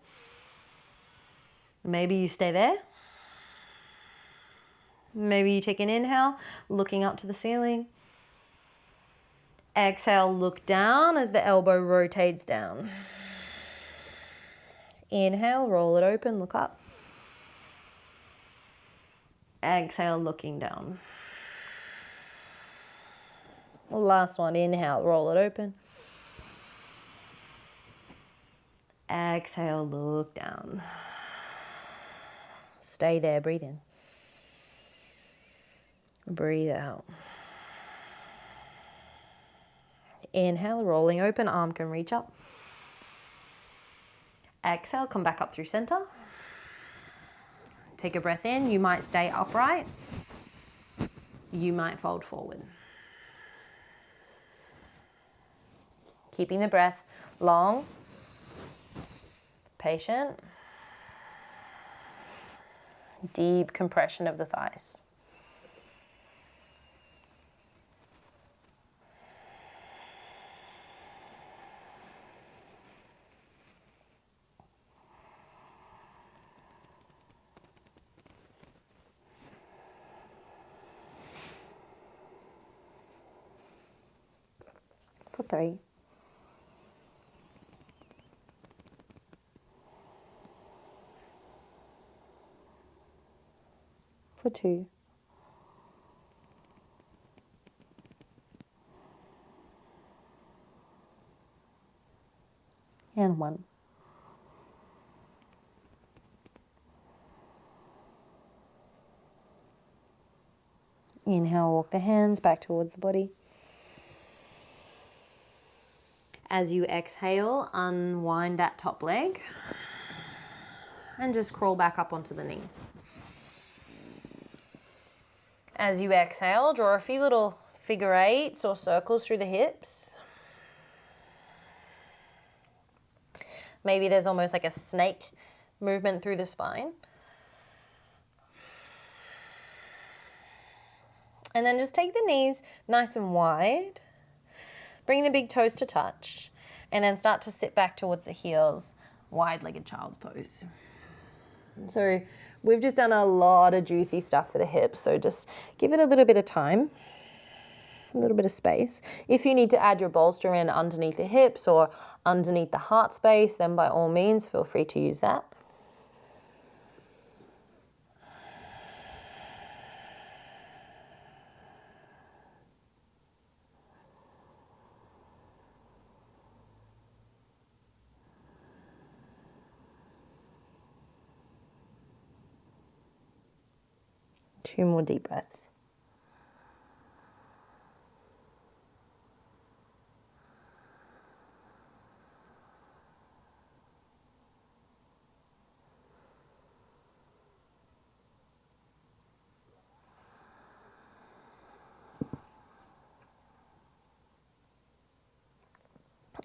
Maybe you stay there. Maybe you take an inhale, looking up to the ceiling. Exhale, look down as the elbow rotates down. Inhale, roll it open, look up. Exhale, looking down. Last one, inhale, roll it open. Exhale, look down. Stay there, breathe in. Breathe out. Inhale, rolling open, arm can reach up. Exhale, come back up through center. Take a breath in. You might stay upright. You might fold forward. Keeping the breath long, patient, deep compression of the thighs. For 3. For 2. And 1. Inhale, walk the hands back towards the body. As you exhale, unwind that top leg and just crawl back up onto the knees. As you exhale, draw a few little figure eights or circles through the hips. Maybe there's almost like a snake movement through the spine. And then just take the knees nice and wide. Bring the big toes to touch. And then start to sit back towards the heels, wide-legged child's pose. So we've just done a lot of juicy stuff for the hips. So just give it a little bit of time, a little bit of space. If you need to add your bolster in underneath the hips or underneath the heart space, then by all means, feel free to use that. Two more deep breaths.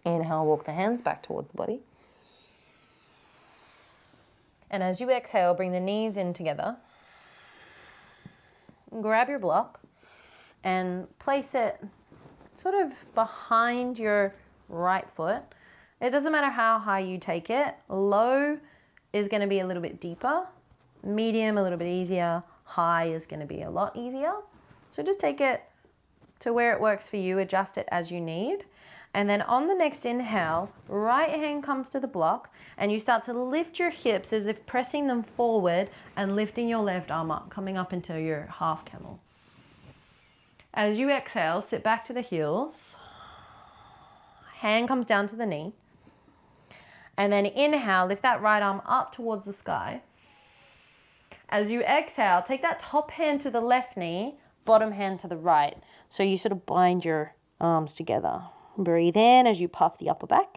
Inhale, walk the hands back towards the body. And as you exhale, bring the knees in together. Grab your block and place it sort of behind your right foot. It doesn't matter how high you take it. Low is going to be a little bit deeper. Medium, a little bit easier. High is going to be a lot easier. So just take it to where it works for you. Adjust it as you need. And then on the next inhale, right hand comes to the block and you start to lift your hips as if pressing them forward and lifting your left arm up, coming up into your half camel. As you exhale, sit back to the heels. Hand comes down to the knee. And then inhale, lift that right arm up towards the sky. As you exhale, take that top hand to the left knee, bottom hand to the right. So you sort of bind your arms together. Breathe in as you puff the upper back.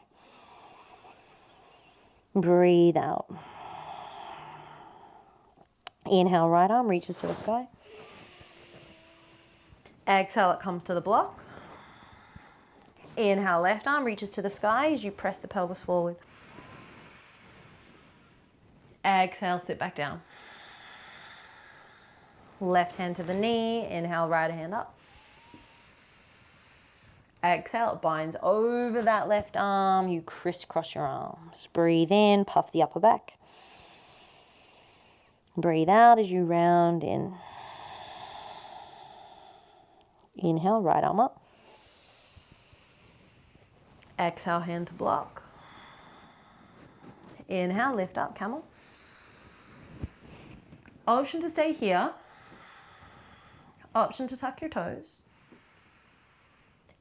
Breathe out. Inhale, right arm reaches to the sky. Exhale, it comes to the block. Inhale, left arm reaches to the sky as you press the pelvis forward. Exhale, sit back down. Left hand to the knee. Inhale, right hand up. Exhale, it binds over that left arm. You crisscross your arms. Breathe in, puff the upper back. Breathe out as you round in. Inhale, right arm up. Exhale, hand to block. Inhale, lift up, camel. Option to stay here. Option to tuck your toes.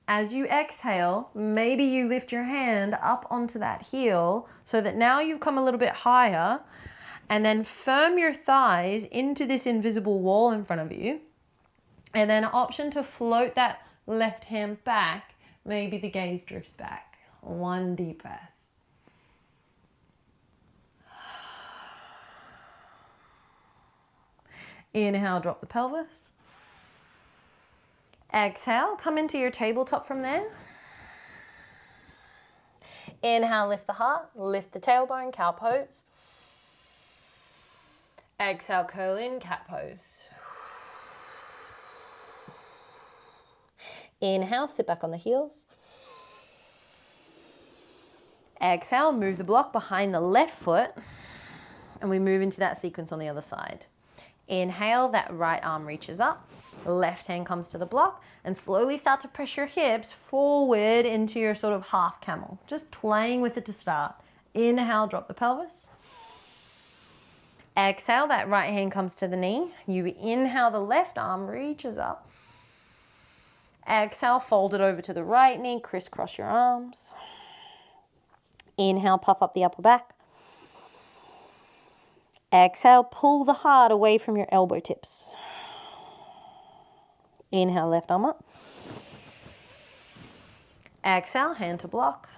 As you exhale, maybe you lift your hand up onto that heel so that now you've come a little bit higher, and then firm your thighs into this invisible wall in front of you. And then option to float that left hand back. Maybe the gaze drifts back. One deep breath. Inhale, drop the pelvis. Exhale, come into your tabletop from there. Inhale, lift the heart, lift the tailbone, cow pose. Exhale, curl in, cat pose. Inhale, sit back on the heels. Exhale, move the block behind the left foot, and we move into that sequence on the other side. Inhale, that right arm reaches up, left hand comes to the block, and slowly start to press your hips forward into your sort of half camel. Just playing with it to start. Inhale, drop the pelvis. Exhale, that right hand comes to the knee. You inhale, the left arm reaches up. Exhale, fold it over to the right knee, crisscross your arms. Inhale, puff up the upper back. Exhale, pull the heart away from your elbow tips. Inhale, left arm up. Exhale, hand to block.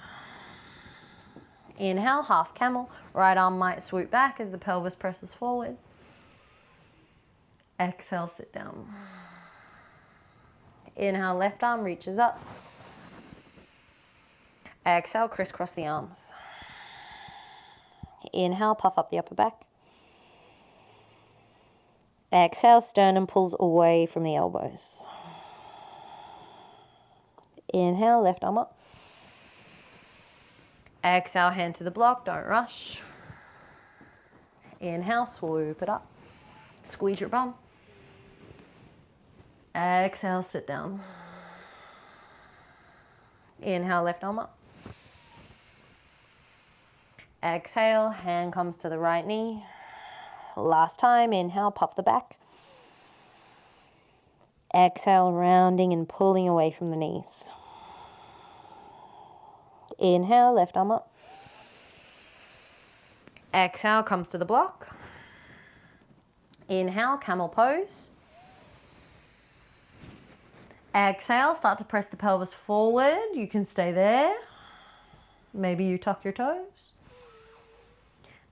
Inhale, half camel. Right arm might swoop back as the pelvis presses forward. Exhale, sit down. Inhale, left arm reaches up. Exhale, crisscross the arms. Inhale, puff up the upper back. Exhale, sternum pulls away from the elbows. Inhale, left arm up. Exhale, hand to the block, don't rush. Inhale, swoop it up. Squeeze your bum. Exhale, sit down. Inhale, left arm up. Exhale, hand comes to the right knee. Last time, inhale, puff the back. Exhale, rounding and pulling away from the knees. Inhale, left arm up. Exhale, comes to the block. Inhale, camel pose. Exhale, start to press the pelvis forward. You can stay there. Maybe you tuck your toes.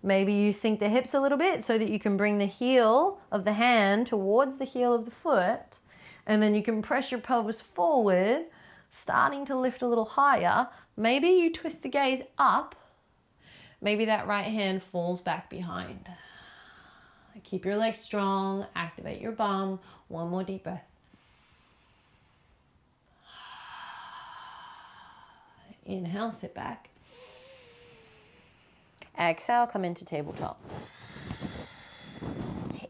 Maybe you sink the hips a little bit so that you can bring the heel of the hand towards the heel of the foot. And then you can press your pelvis forward, starting to lift a little higher. Maybe you twist the gaze up. Maybe that right hand falls back behind. Keep your legs strong, activate your bum. One more deep breath. Inhale, sit back. Exhale, come into tabletop.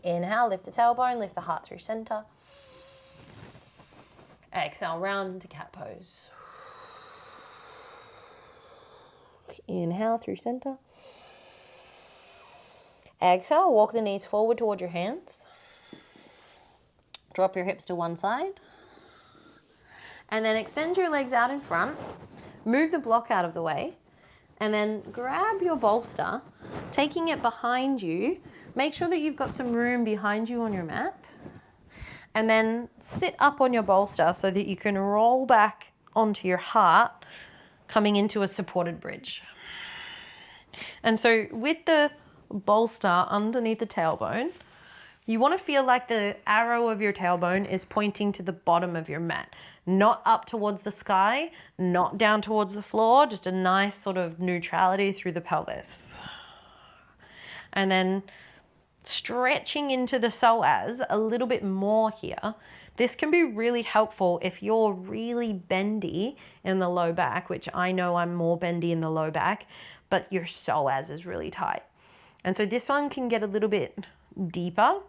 Inhale, lift the tailbone, lift the heart through center. Exhale, round into cat pose. Inhale through center. Exhale, walk the knees forward toward your hands. Drop your hips to one side. And then extend your legs out in front. Move the block out of the way. And then grab your bolster, taking it behind you. Make sure that you've got some room behind you on your mat. And then sit up on your bolster so that you can roll back onto your heart, coming into a supported bridge. And so with the bolster underneath the tailbone, you want to feel like the arrow of your tailbone is pointing to the bottom of your mat, not up towards the sky, not down towards the floor, just a nice sort of neutrality through the pelvis. And then stretching into the psoas a little bit more here. This can be really helpful if you're really bendy in the low back, which I know I'm more bendy in the low back, but your psoas is really tight. And so this one can get a little bit deeper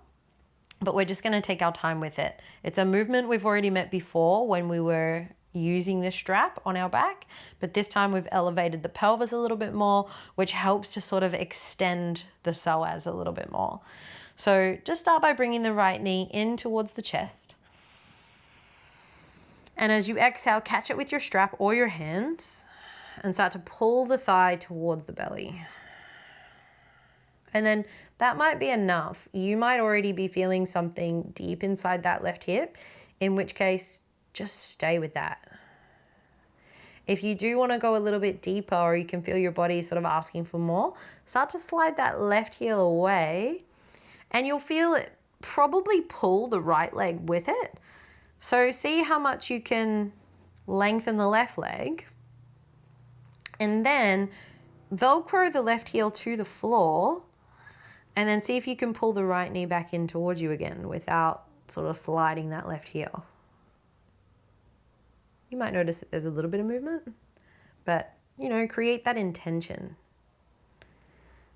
but we're just going to take our time with it. It's a movement we've already met before when we were using the strap on our back, but this time we've elevated the pelvis a little bit more, which helps to sort of extend the psoas a little bit more. So just start by bringing the right knee in towards the chest. And as you exhale, catch it with your strap or your hands and start to pull the thigh towards the belly. And then that might be enough. You might already be feeling something deep inside that left hip, in which case, just stay with that. If you do want to go a little bit deeper, or you can feel your body sort of asking for more, start to slide that left heel away and you'll feel it probably pull the right leg with it. So see how much you can lengthen the left leg and then Velcro the left heel to the floor and then see if you can pull the right knee back in towards you again without sort of sliding that left heel. You might notice that there's a little bit of movement, but you know, create that intention.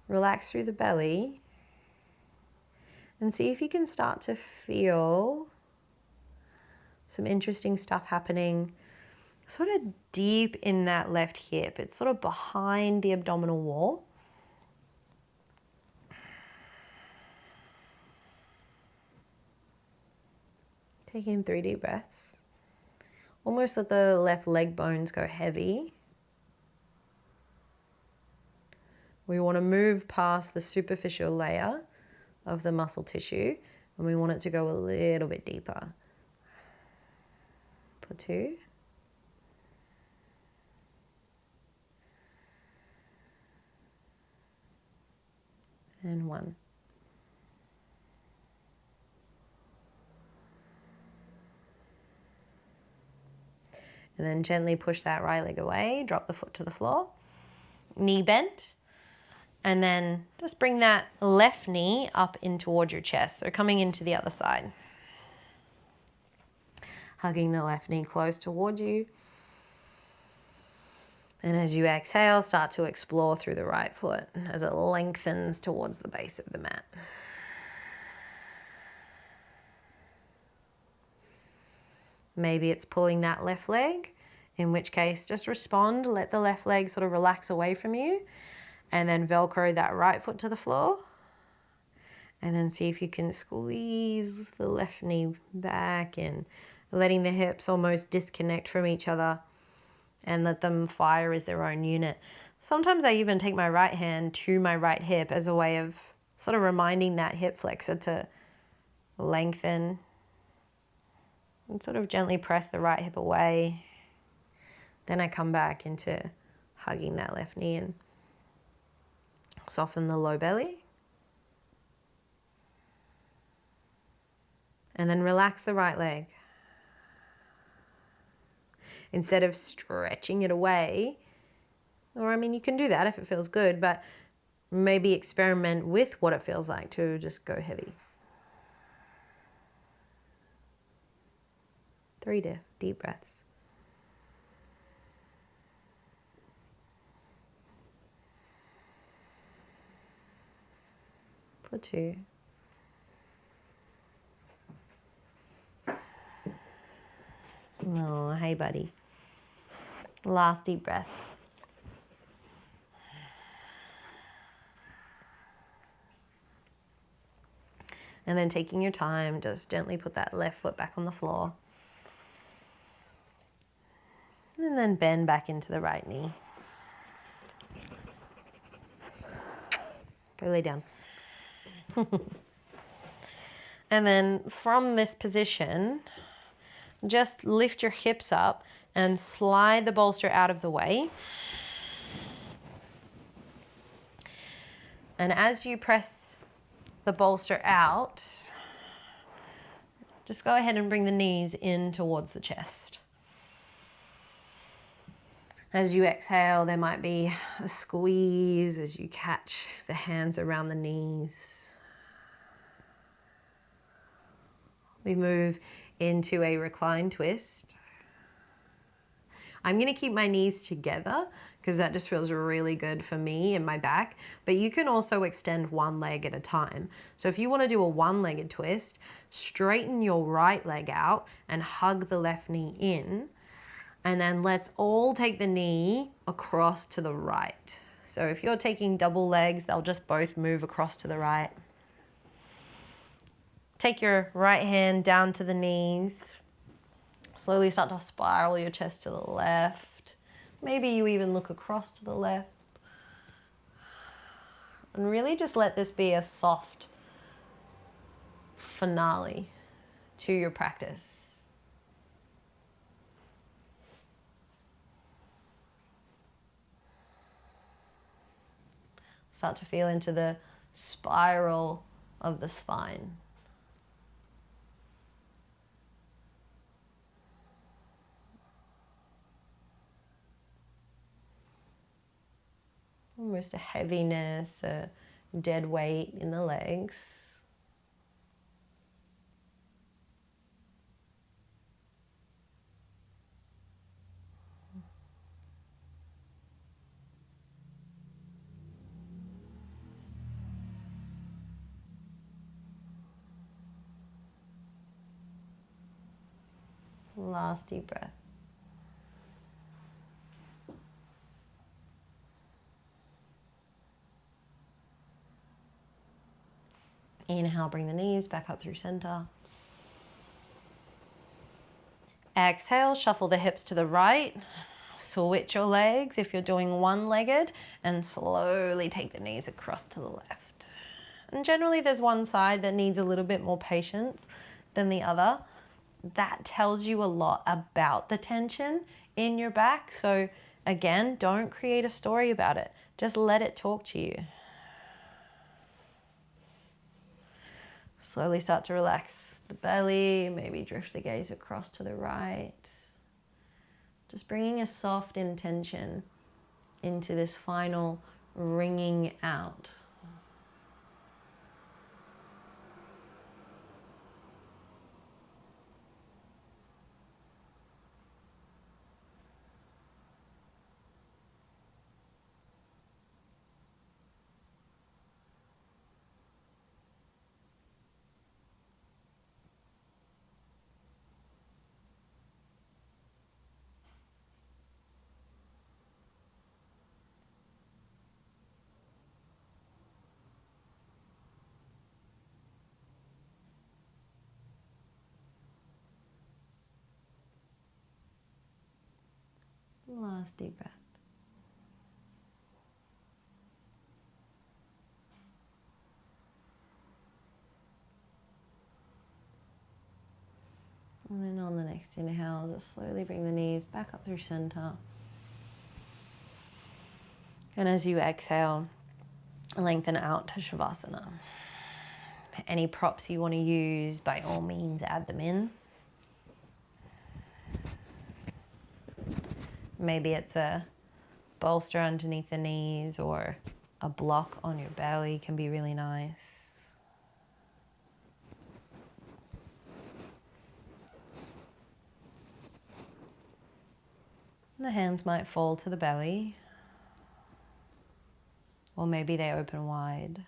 Relax through the belly and see if you can start to feel some interesting stuff happening sort of deep in that left hip. It's sort of behind the abdominal wall. Take in 3 deep breaths. Almost let the left leg bones go heavy. We want to move past the superficial layer of the muscle tissue and we want it to go a little bit deeper. For 2. And 1. And then gently push that right leg away, drop the foot to the floor, knee bent, and then just bring that left knee up in towards your chest, so coming into the other side. Hugging the left knee close towards you. And as you exhale, start to explore through the right foot as it lengthens towards the base of the mat. Maybe it's pulling that left leg, in which case just respond, let the left leg sort of relax away from you and then Velcro that right foot to the floor and then see if you can squeeze the left knee back in, letting the hips almost disconnect from each other and let them fire as their own unit. Sometimes I even take my right hand to my right hip as a way of sort of reminding that hip flexor to lengthen and sort of gently press the right hip away. Then I come back into hugging that left knee and soften the low belly. And then relax the right leg. Instead of stretching it away, or I mean, you can do that if it feels good, but maybe experiment with what it feels like to just go heavy. 3 deep breaths. For 2. Oh, hey, buddy. Last deep breath. And then taking your time, just gently put that left foot back on the floor. And then bend back into the right knee. Go lay down. And then from this position, just lift your hips up and slide the bolster out of the way. And as you press the bolster out, just go ahead and bring the knees in towards the chest. As you exhale, there might be a squeeze as you catch the hands around the knees. We move into a reclined twist. I'm going to keep my knees together because that just feels really good for me in my back. But you can also extend one leg at a time. So if you want to do a one-legged twist, straighten your right leg out and hug the left knee in. And then let's all take the knee across to the right. So if you're taking double legs, they'll just both move across to the right. Take your right hand down to the knees. Slowly start to spiral your chest to the left. Maybe you even look across to the left. And really just let this be a soft finale to your practice. Start to feel into the spiral of the spine. Almost a heaviness, a dead weight in the legs. Last deep breath. Inhale, bring the knees back up through center. Exhale, shuffle the hips to the right. Switch your legs if you're doing one-legged, and slowly take the knees across to the left. And generally there's one side that needs a little bit more patience than the other. That tells you a lot about the tension in your back. So again, don't create a story about it. Just let it talk to you. Slowly start to relax the belly, maybe drift the gaze across to the right. Just bringing a soft intention into this final wringing out. Last deep breath. And then on the next inhale, just slowly bring the knees back up through center. And as you exhale, lengthen out to Shavasana. Any props you want to use, by all means, add them in. Maybe it's a bolster underneath the knees or a block on your belly can be really nice. The hands might fall to the belly, or maybe they open wide.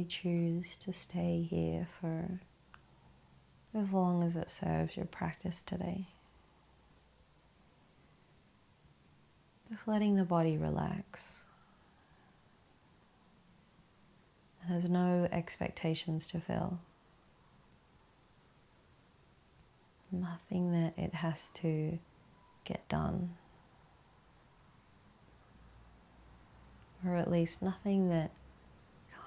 choose to stay here for as long as it serves your practice today. Just letting the body relax. It has no expectations to fill. Nothing that it has to get done. Or at least nothing that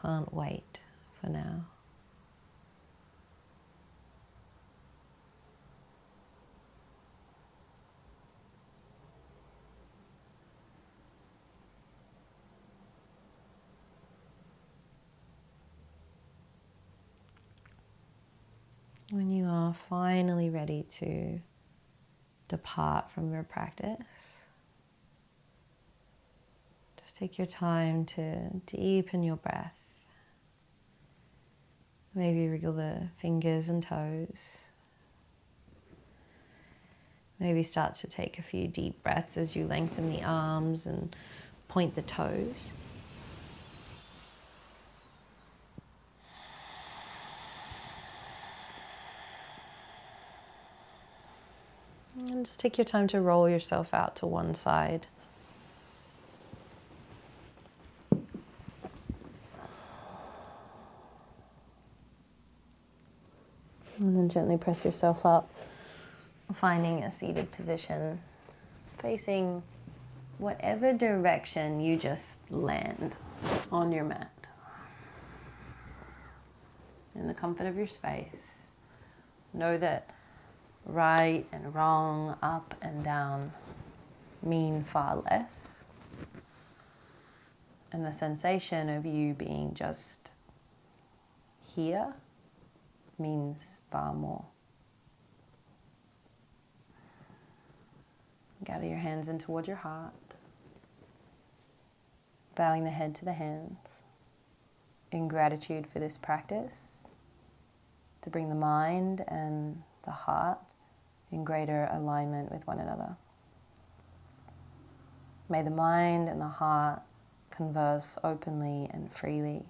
can't wait for now. When you are finally ready to depart from your practice, just take your time to deepen your breath. Maybe wriggle the fingers and toes. Maybe start to take a few deep breaths as you lengthen the arms and point the toes. And just take your time to roll yourself out to one side. And then gently press yourself up, finding a seated position, facing whatever direction you just land on your mat. In the comfort of your space, know that right and wrong, up and down mean far less. And the sensation of you being just here means far more. Gather your hands in toward your heart, bowing the head to the hands in gratitude for this practice, to bring the mind and the heart in greater alignment with one another. May the mind and the heart converse openly and freely.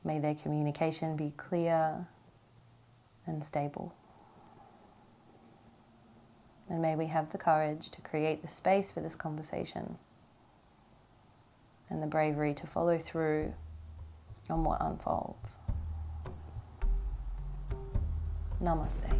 May their communication be clear and stable. And may we have the courage to create the space for this conversation and the bravery to follow through on what unfolds. Namaste.